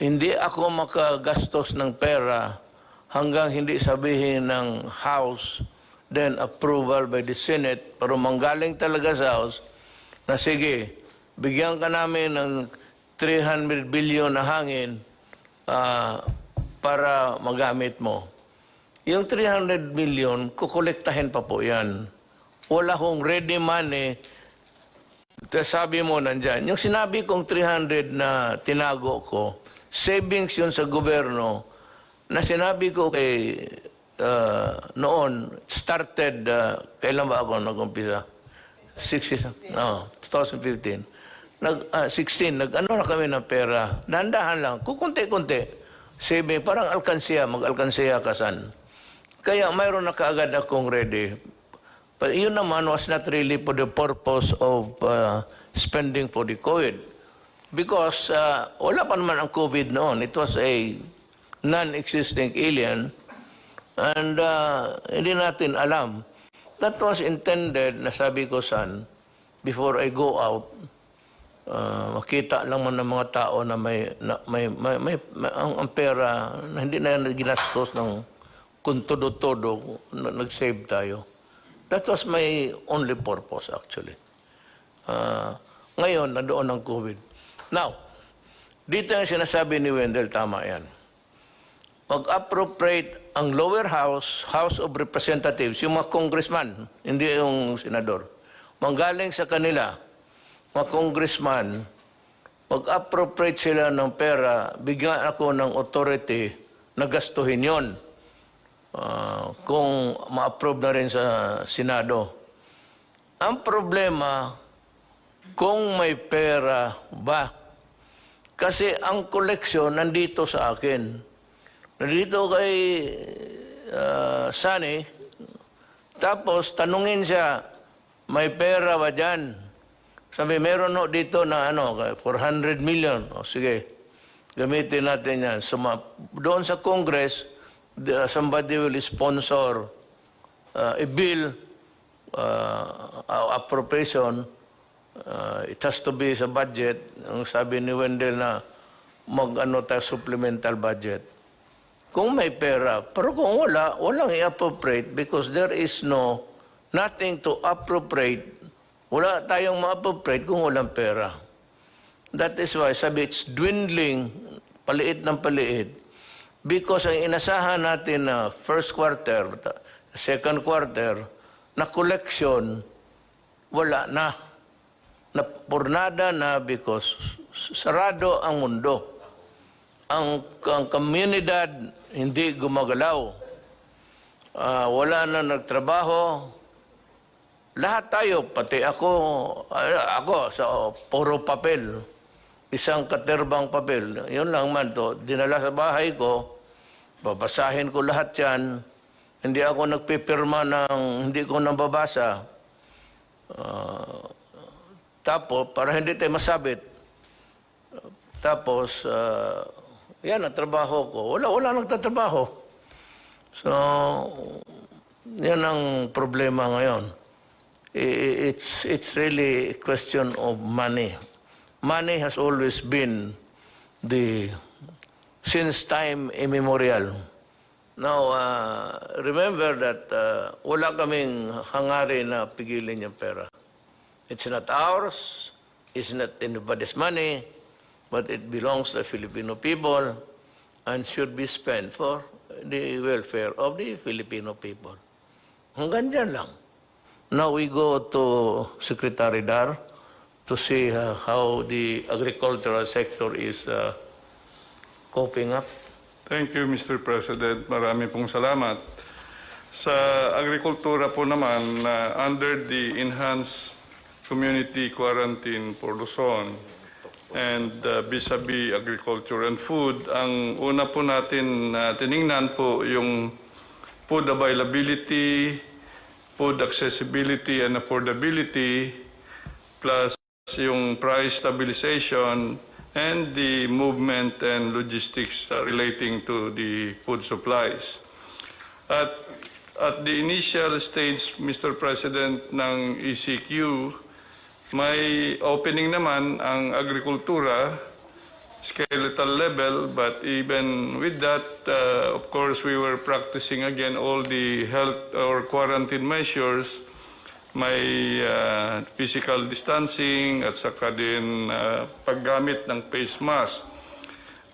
hindi ako makagastos ng pera hanggang hindi sabihin ng House, then approval by the Senate, pero manggaling talaga sa House, na sige, bigyan ka namin ng 300 billion na hangin para magamit mo. Yung 300 billion, kukolektahin pa po yan. Wala kong ready money. Sabi mo nandyan. Yung sinabi kong 300 na tinago ko, savings yun sa gobyerno, na sinabi ko kay noon, started, kailan ba ako nag-umpisa? 2015. 16, nag-ano na kami ng pera. Dahan-dahan lang, kukunti-kunti. Saving, parang alkansiya, mag-alkansiya kasan. Kaya mayroon na kaagad akong ready. But yun naman was not really for the purpose of spending for the COVID. Because wala pa naman ang COVID noon. It was a non-existing alien. And hindi natin alam. That was intended, nasabi ko san, before I go out, makita lang man ng mga tao na ang pera na hindi na ginastos ng kung todo-todo, nag-save tayo. That was my only purpose actually. Ngayon, nandoon ang COVID. Now, dito yung sinasabi ni Wendell, tama yan. Mag-appropriate ang lower house, House of Representatives, yung mga congressman, hindi yung senador. Manggaling sa kanila, mga congressman, mag-appropriate sila ng pera, bigyan ako ng authority na gastuhin yon. Kung ma-approve na rin sa Senado. Ang problema, kung may pera ba? Kasi ang koleksyon nandito sa akin. Nandito kay Sunny, tapos tanungin siya, may pera ba dyan? Sabi, meron no dito na 400 million. O sige, gamitin natin yan. So, doon sa Congress, somebody will sponsor a bill, appropriation. It has to be sa budget. Ang sabi ni Wendell na supplemental budget. Kung may pera, pero kung wala, walang i-appropriate because there is nothing to appropriate. Wala tayong ma-appropriate kung walang pera. That is why sabi it's dwindling, paliit ng paliit. Because ang inasahan natin na first quarter, second quarter, na collection, wala na. Napurnada na because sarado ang mundo. Ang komunidad hindi gumagalaw. Wala na nagtrabaho. lahat tayo, pati ako sa puro papel, isang katerbang papel, yun lang man to, dinala sa bahay ko, babasahin ko lahat yan, hindi ako nagpipirma ng hindi ko nababasa. Tapos, para hindi tayo masabit, tapos, yan ang trabaho ko. Wala nagtatrabaho. So, yan ang problema ngayon. It's really a question of money. Money has always been since time immemorial. Now, remember that wala kaming hangarin na pigilin yung pera. It's not ours, it's not anybody's money, but it belongs to the Filipino people and should be spent for the welfare of the Filipino people. Hanggang dyan lang. Now we go to Secretary Dar to see how the agricultural sector is coping up. Thank you, Mr. President. Marami pong salamat. Sa agrikultura po naman, under the enhanced community quarantine for Luzon and vis-a-vis agriculture and food, ang una po natin tiningnan po yung food availability, food accessibility and affordability, plus yung price stabilization and the movement and logistics relating to the food supplies. At the initial stage, Mr. President, ng ECQ, may opening naman ang agrikultura, skeletal level, but even with that, of course, we were practicing again all the health or quarantine measures, may physical distancing at saka din paggamit ng face mask.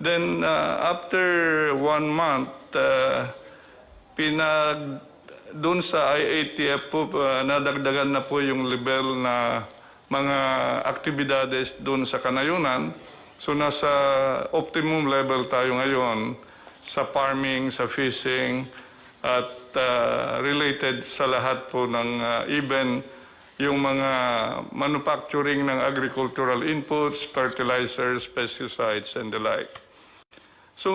Then after 1 month, doon sa IATF po, nadagdagan na po yung level na mga aktibidades doon sa kanayunan. So nasa optimum level tayo ngayon sa farming, sa fishing, at related sa lahat po ng even yung mga manufacturing ng agricultural inputs, fertilizers, pesticides, and the like. So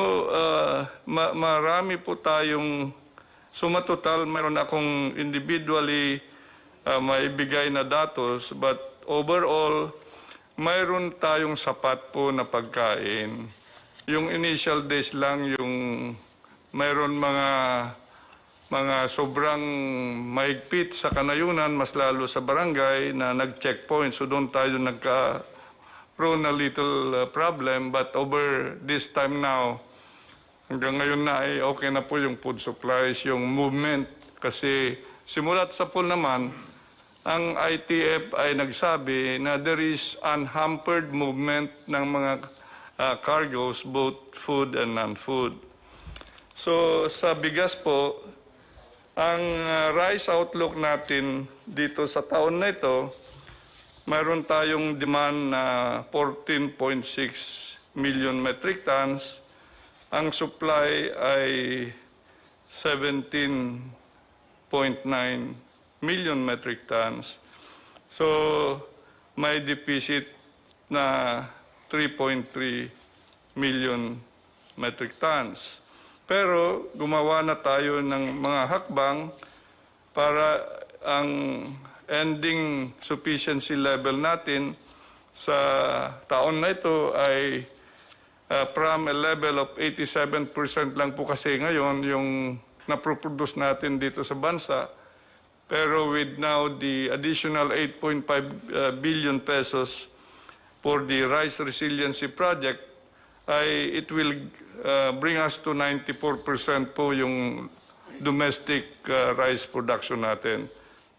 marami po tayong, matotal mayroon akong individually maibigay na datos, but overall, mayroon tayong sapat po na pagkain. Yung initial days lang, yung mayroon mga sobrang maigpit sa kanayunan, mas lalo sa barangay na nag-checkpoint. So doon tayo nagka-prone na little problem. But over this time now, hanggang ngayon na ay okay na po yung food supplies, yung movement. Kasi simulat sa pool naman, ang ITF ay nagsabi na there is unhampered movement ng mga cargoes, both food and non-food. So sa bigas po, ang rice outlook natin dito sa taon na ito, mayroon tayong demand na 14.6 million metric tons. Ang supply ay 17.9 million metric tons. So, may deficit na 3.3 million metric tons. Pero gumawa na tayo ng mga hakbang para ang ending sufficiency level natin sa taon na ito ay from a level of 87% lang po kasi ngayon yung naproproduce natin dito sa bansa. Pero with now the additional 8.5 billion pesos for the Rice Resiliency Project, it will bring us to 94% po yung domestic rice production natin.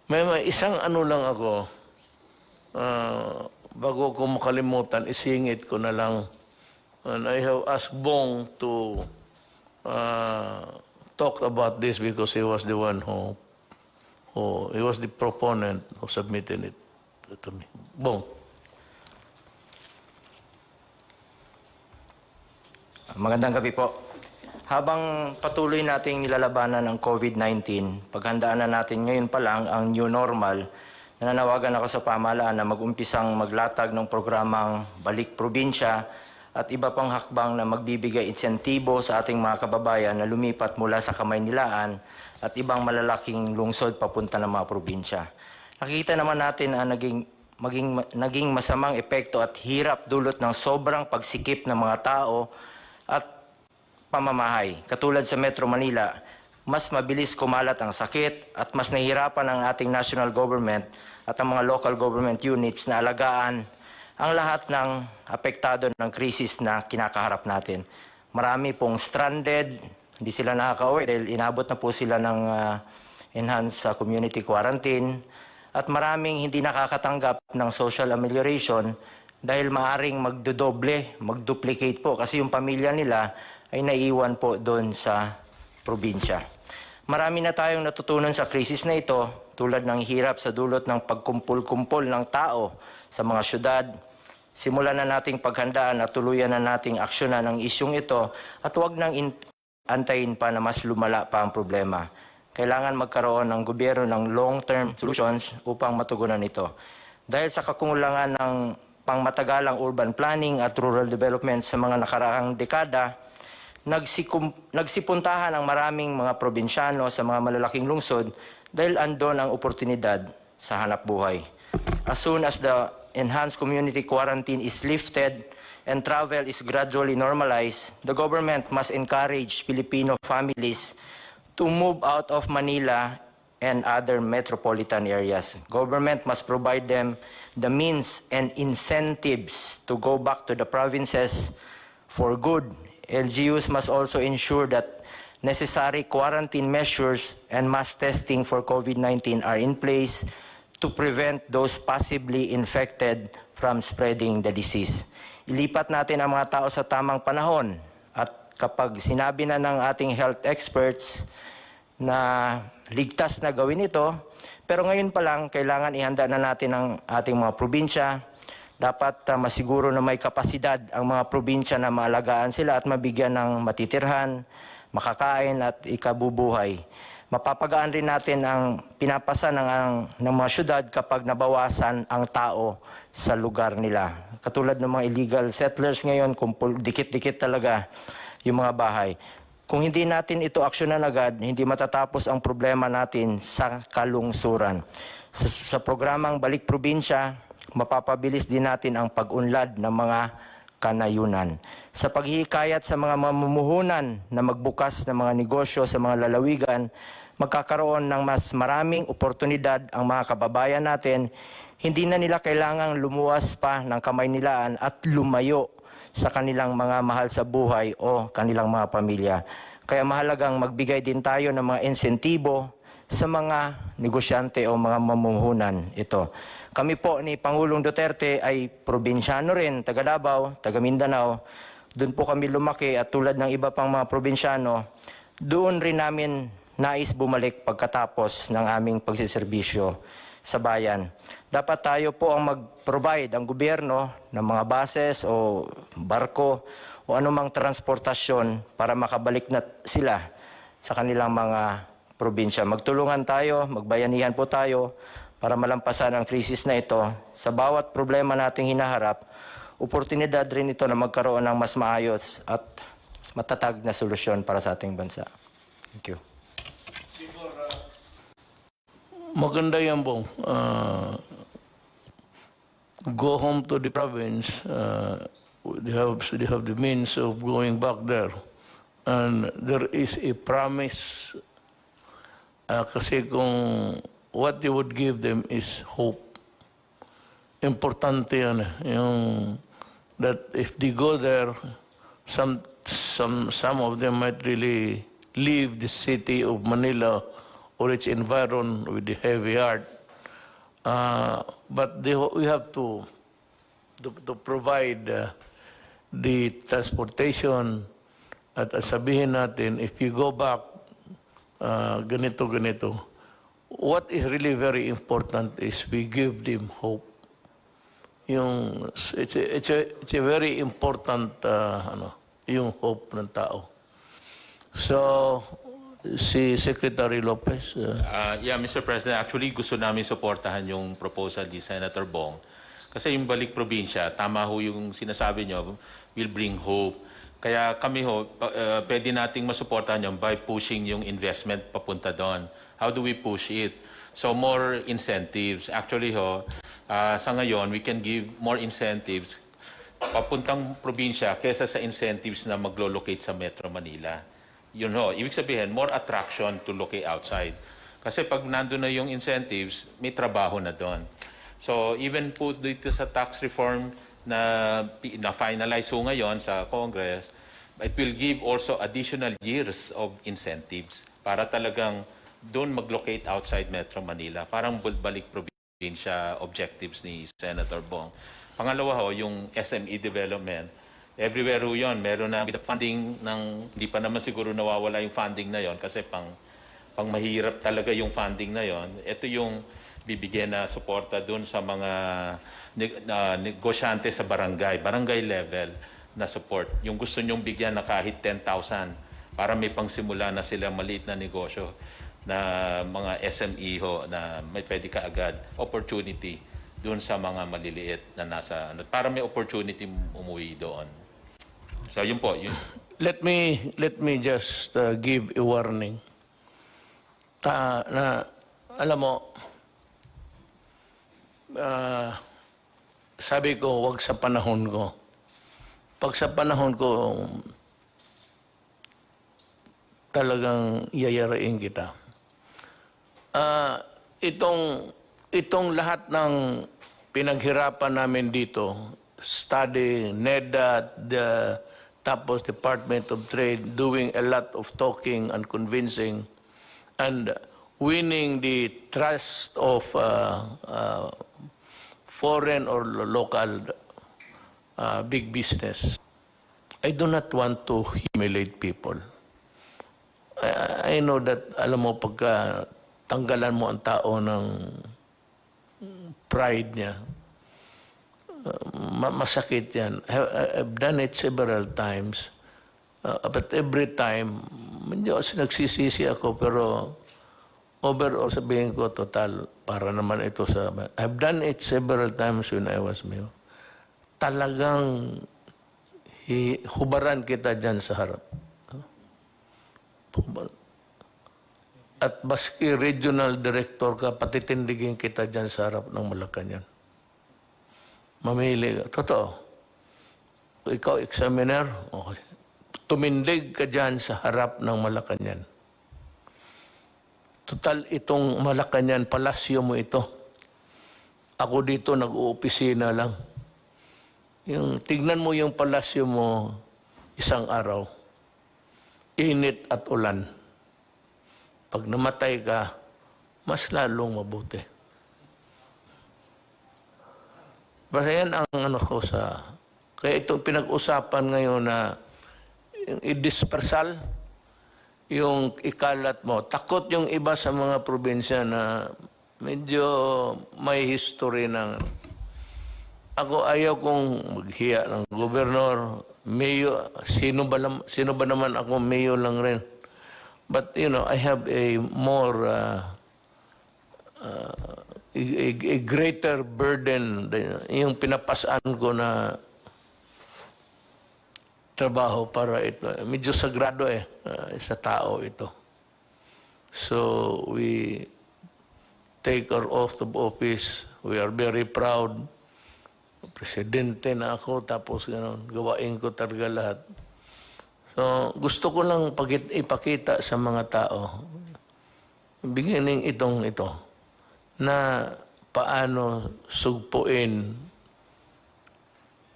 May isang ano lang ako, bago ko makalimutan, isingit ko na lang. And I have asked Bong to talk about this because he was the one he was the proponent of submitting it to me. Bong. Magandang gabi po. Habang patuloy nating nilalabanan ng COVID-19, paghandaan na natin ngayon pa lang ang new normal, nananawagan ako sa pamahalaan na mag-umpisang maglatag ng programang Balik Probinsya at iba pang hakbang na magbibigay insentibo sa ating mga kababayan na lumipat mula sa Kamaynilaan at ibang malalaking lungsod papunta ng mga probinsya. Nakikita naman natin ang naging masamang epekto at hirap dulot ng sobrang pagsikip ng mga tao at pamamahay. Katulad sa Metro Manila, mas mabilis kumalat ang sakit at mas nahihirapan ang ating national government at ang mga local government units na alagaan ang lahat ng apektado ng krisis na kinakaharap natin. Marami pong stranded, hindi sila nakaka-uwi dahil inabot na po sila ng enhanced community quarantine at maraming hindi nakakatanggap ng social amelioration dahil maaring magduplicate po kasi yung pamilya nila ay naiiwan po doon sa probinsya. Marami na tayong natutunan sa krisis na ito tulad ng hirap sa dulot ng pagkumpul-kumpol ng tao sa mga syudad. Simulan na nating paghandaan at tuluyan na nating aksyonan ang isyong ito at huwag nang antayin pa na mas lumala pa ang problema. Kailangan magkaroon ng gobyerno ng long-term solutions upang matugunan ito. Dahil sa kakulangan ng pangmatagalang urban planning at rural development sa mga nakaraang dekada, nagsipuntahan ang maraming mga probinsyano sa mga malalaking lungsod dahil andon ang oportunidad sa hanap buhay. As soon as the enhanced community quarantine is lifted and travel is gradually normalized, the government must encourage Filipino families to move out of Manila and other metropolitan areas. Government must provide them the means and incentives to go back to the provinces for good. LGUs must also ensure that necessary quarantine measures and mass testing for COVID-19 are in place to prevent those possibly infected from spreading the disease. Ilipat natin ang mga tao sa tamang panahon at kapag sinabi na ng ating health experts na ligtas na gawin ito, pero ngayon pa lang kailangan ihanda na natin ang ating mga probinsya. Dapat masiguro na may kapasidad ang mga probinsya na maalagaan sila at mabigyan ng matitirhan, makakain at ikabubuhay. Mapapagaan rin natin ang pinapasa ng mga syudad kapag nabawasan ang tao sa lugar nila. Katulad ng mga illegal settlers ngayon, dikit-dikit talaga yung mga bahay. Kung hindi natin ito aksyonan agad, hindi matatapos ang problema natin sa kalungsuran. Sa programang Balik Probinsya, mapapabilis din natin ang pag-unlad ng mga kanayunan. Sa paghihikayat sa mga mamumuhunan na magbukas ng mga negosyo sa mga lalawigan, magkakaroon ng mas maraming oportunidad ang mga kababayan natin. Hindi na nila kailangang lumuwas pa ng Kamaynilaan at lumayo sa kanilang mga mahal sa buhay o kanilang mga pamilya. Kaya mahalagang magbigay din tayo ng mga insentibo sa mga negosyante o mga mamumuhunan ito. Kami po ni Pangulong Duterte ay probinsyano rin, taga Davao, taga Mindanao. Doon po kami lumaki at tulad ng iba pang mga probinsyano, doon rin namin nais bumalik pagkatapos ng aming pagsiservisyo sa bayan. Dapat tayo po ang mag-provide ang gobyerno ng mga buses o barko o anumang transportasyon para makabalik na sila sa kanilang mga probinsya. Magtulungan tayo, magbayanihan po tayo para malampasan ang krisis na ito. Sa bawat problema nating hinaharap, oportunidad rin ito na magkaroon ng mas maayos at matatag na solusyon para sa ating bansa. Thank you. Maganda yan, Bong. Go home to the province. They have the means of going back there. And there is a promise kasi kung what you would give them is hope. Importante yan. Yung that if they go there, some of them might really leave the city of Manila or its environment with a heavy heart. But we have to provide the transportation at sabihin natin, if you go back, ganito. What is really very important is we give them hope. It's a very important yung hope ng tao. So si Secretary Lopez. Yeah, Mr. President, actually gusto namin suportahan yung proposal ni Senator Bong. Kasi yung balik probinsya, tama ho yung sinasabi nyo, will bring hope. Kaya kami ho, pwede nating masuportahan yun by pushing yung investment papunta doon. How do we push it? So more incentives. Actually ho, sa ngayon, we can give more incentives papuntang probinsya kesa sa incentives na maglo-locate sa Metro Manila. Yun ho, ibig sabihin, more attraction to locate outside. Kasi pag nandun na yung incentives, may trabaho na doon. So even po dito sa tax reform na finalize ho ngayon sa Congress, it will give also additional years of incentives para talagang doon mag-locate outside Metro Manila. Parang balik probinsya objectives ni Senator Bong. Pangalawa ho, yung SME development. Everywhere ho yun, meron na funding ng, hindi pa naman siguro nawawala yung funding na yon kasi pang mahirap talaga yung funding na yon. Ito yung bibigyan na suporta dun sa mga negosyante sa barangay level na support. Yung gusto nyong bigyan na kahit 10,000 para may pangsimula na sila maliit na negosyo na mga SME ho na may pwede ka agad opportunity dun sa mga maliliit na nasa, para may opportunity umuwi doon. So yun po. Yun. Let me just give a warning. Alam mo, sabi ko, wag sa panahon ko. Pag sa panahon ko, talagang yayarain kita. Itong lahat ng pinaghirapan namin dito, study, NEDA, tapos Department of Trade, doing a lot of talking and convincing, and winning the trust of foreign or local big business. I do not want to humiliate people. I know that, alam mo, pagka tanggalan mo ang tao ng pride niya, masakit yan. I've done it several times. But every time, medyo nagsisisi ako, pero overall sabihin ko, total, para naman ito sa... I've done it several times when I was mayor. Talagang hubaran kita dyan sa harap. At baski regional director ka, patitindigin kita dyan sa harap ng Malacanang. Mamili ka. Totoo. Ikaw, examiner, okay. Tumindig ka dyan sa harap ng Malacanang. Total, itong Malacanang, palasyo mo ito. Ako dito, nag-uopisina lang. Tignan mo yung palasyo mo isang araw. Init at ulan. Pag namatay ka, mas lalong mabuti. Basta yan ang ko sa... Kaya itong pinag-usapan ngayon na i-dispersal, yung ikalat mo. Takot yung iba sa mga probinsya na medyo may history ng... Ako ayaw kong maghiya ng gobernador, mayor, sino ba naman ako, mayor lang rin. But, you know, I have a more, a greater burden, yung pinapasaan ko na trabaho para ito. Medyo sagrado sa tao ito. So, we take our oath of office. We are very proud. Presidente na ako, tapos gano'n, gawain ko talaga lahat. So, gusto ko lang ipakita sa mga tao, beginning ito, na paano sugpuin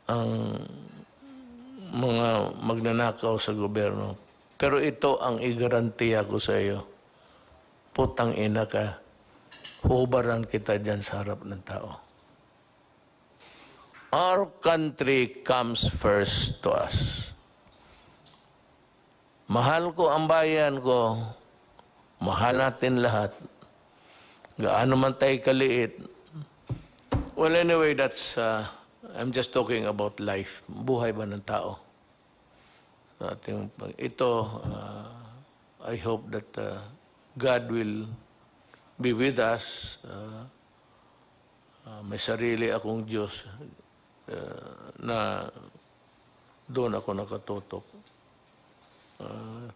ang mga magnanakaw sa gobyerno. Pero ito ang igarantiya ko sa iyo. Putang ina ka, hubaran kita dyan sa harap ng tao. Our country comes first to us. Mahal ko ang bayan ko, mahal natin lahat. Gaano man tayo kaliit. Well, anyway, that's, I'm just talking about life. Buhay ba ng tao? Ito, I hope that God will be with us. May sarili akong Diyos na doon ako nakatutok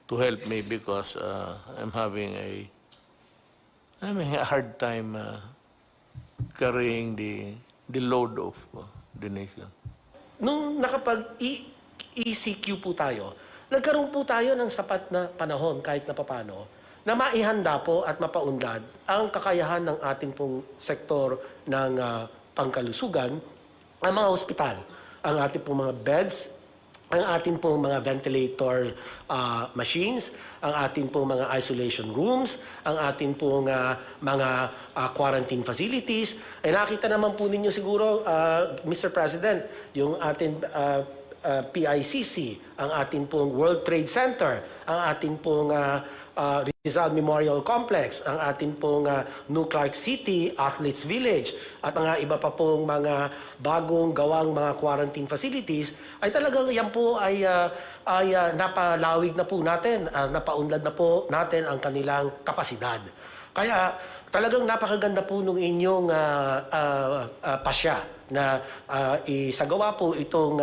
to help me because I'm having a hard time carrying the load of the nation. Nung nakapag-ECQ po tayo, nagkaroon po tayo ng sapat na panahon kahit na papano na maihanda po at mapaunlad ang kakayahan ng ating pong sektor ng pangkalusugan, ang mga ospital, ang ating pong mga beds, ang ating pong mga ventilator machines, ang ating pong mga isolation rooms, ang ating pong mga quarantine facilities. Ay nakita naman po ninyo siguro, Mr. President, yung ating PICC, ang ating pong World Trade Center, ang ating pong Rizal Memorial Complex, ang ating pong New Clark City, Athletes Village, at mga iba pa pong mga bagong gawang mga quarantine facilities, ay talagang yan po ay napalawig na po natin, napaunlad na po natin ang kanilang kapasidad. Kaya talagang napakaganda po nung inyong pasya na isagawa po itong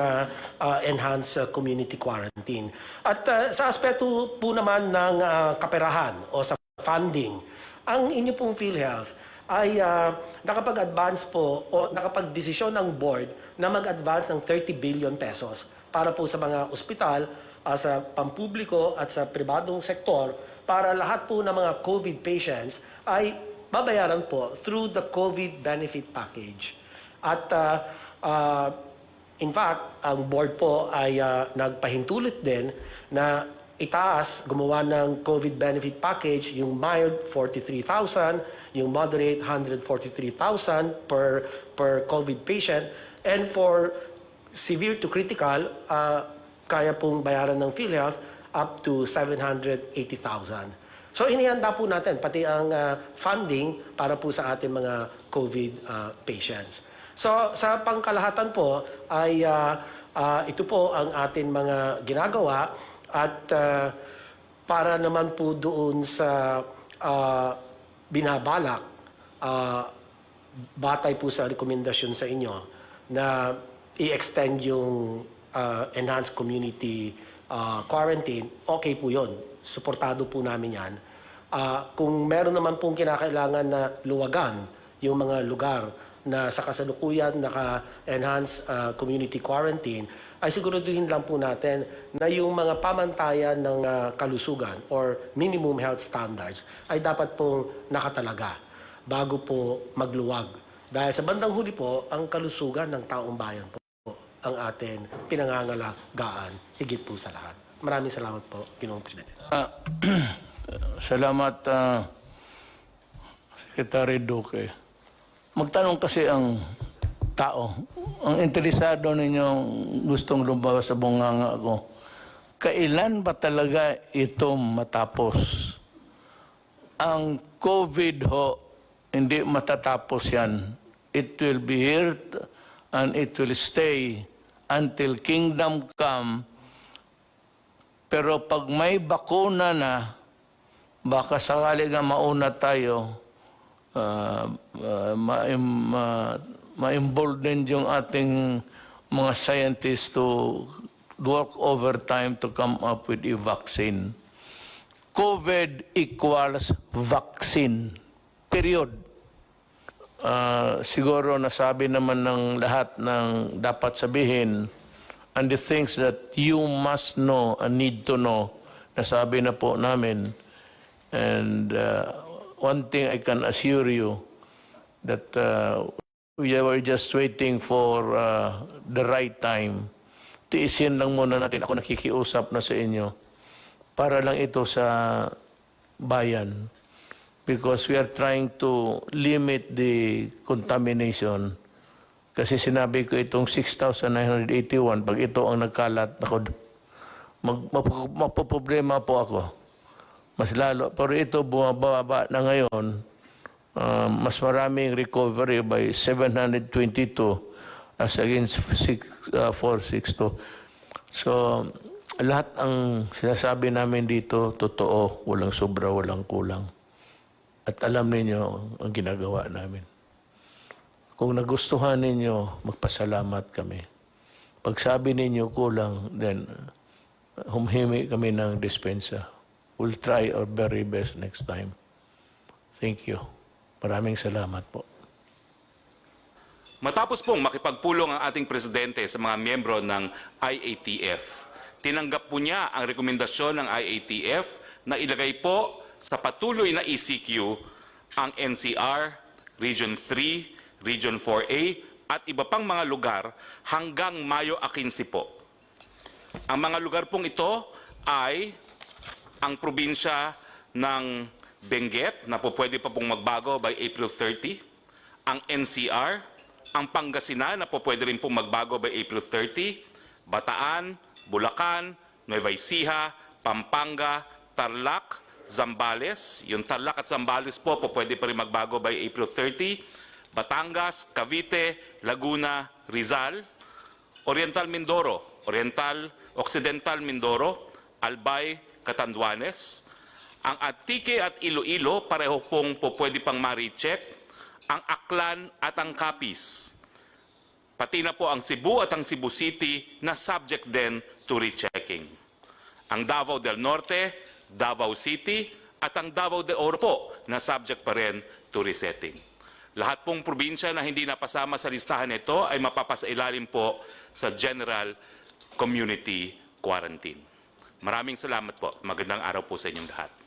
enhanced community quarantine. At sa aspeto po naman ng kaperahan o sa funding, ang inyo pong PhilHealth ay nakapag-advance po o nakapag-desisyon ng board na mag-advance ng 30 billion pesos para po sa mga ospital, sa pampubliko at sa pribadong sektor para lahat po ng mga COVID patients ay babayaran po through the COVID benefit package. At in fact, ang board po ay nagpahintulot din na itaas, gumawa ng COVID benefit package, yung mild 43,000, yung moderate 143,000 per COVID patient, and for severe to critical, kaya pong bayaran ng PhilHealth up to 780,000. So inihanda po natin pati ang funding para po sa ating mga COVID patients. So sa pangkalahatan po ay ito po ang ating mga ginagawa at para naman po doon sa binabalak, batay po sa rekomendasyon sa inyo na i-extend yung enhanced community quarantine, okay po yun. Suportado po namin yan. Kung meron naman pong kinakailangan na luwagan yung mga lugar na sa kasalukuyan naka-enhance community quarantine, ay siguraduhin lang po natin na yung mga pamantayan ng kalusugan or minimum health standards ay dapat pong nakatalaga bago po magluwag. Dahil sa bandang huli po, ang kalusugan ng taong bayan po ang atin pinangangalagaan higit po sa lahat. Maraming salamat po, Ginoong Presidente. Salamat, Secretary Roque. Magtanong kasi ang tao, ang interesado ninyong gustong lumabas sa bunganga ko, kailan ba talaga ito matapos? Ang COVID ho, hindi matatapos yan. It will be here and it will stay until kingdom come. Pero pag may bakuna na, baka sakali nga mauna tayo, ma-involve din yung ating mga scientists to work overtime to come up with a vaccine. COVID equals vaccine. Period. Siguro nasabi naman ng lahat ng dapat sabihin and the things that you must know and need to know, nasabi na po namin. And one thing I can assure you that we were just waiting for the right time. Tiisin lang muna natin. Ako nakikiusap na sa inyo para lang ito sa bayan. Because we are trying to limit the contamination. Kasi sinabi ko itong 6,981, pag ito ang nagkalat, mapoproblema po ako. Mas lalo. Pero ito bumababa na ngayon, mas maraming recovery by 722 as against 462. So, lahat ang sinasabi namin dito, totoo, walang sobra, walang kulang. At alam ninyo ang ginagawa namin. Kung nagustuhan ninyo, magpasalamat kami. Pag sabi ninyo kulang, then humhimi kami ng dispensa. We'll try our very best next time. Thank you. Maraming salamat po. Matapos pong makipagpulong ang ating presidente sa mga miyembro ng IATF, tinanggap po niya ang rekomendasyon ng IATF na ilagay po sa patuloy na ECQ ang NCR, Region 3, Region 4A at iba pang mga lugar hanggang Mayo 15 po. Ang mga lugar pong ito ay ang probinsya ng Benguet na po pwede pa pong magbago by April 30, ang NCR, ang Pangasinan na po pwede rin pong magbago by April 30, Bataan, Bulacan, Nueva Ecija, Pampanga, Tarlac, Zambales. Yung Tarlac at Zambales po pwede pa rin magbago by April 30, Batangas, Cavite, Laguna, Rizal, Oriental Mindoro, Occidental Mindoro, Albay, Catanduanes. Ang Anique at Iloilo pareho pong pwede pang ma-recheck. Ang Aklan at ang Capiz. Pati na po ang Cebu at ang Cebu City na subject din to rechecking. Ang Davao del Norte, Davao City at ang Davao de Oro po na subject pa rin to resetting. Lahat pong probinsya na hindi napasama sa listahan nito ay mapapasailalim po sa General Community Quarantine. Maraming salamat po. Magandang araw po sa inyong lahat.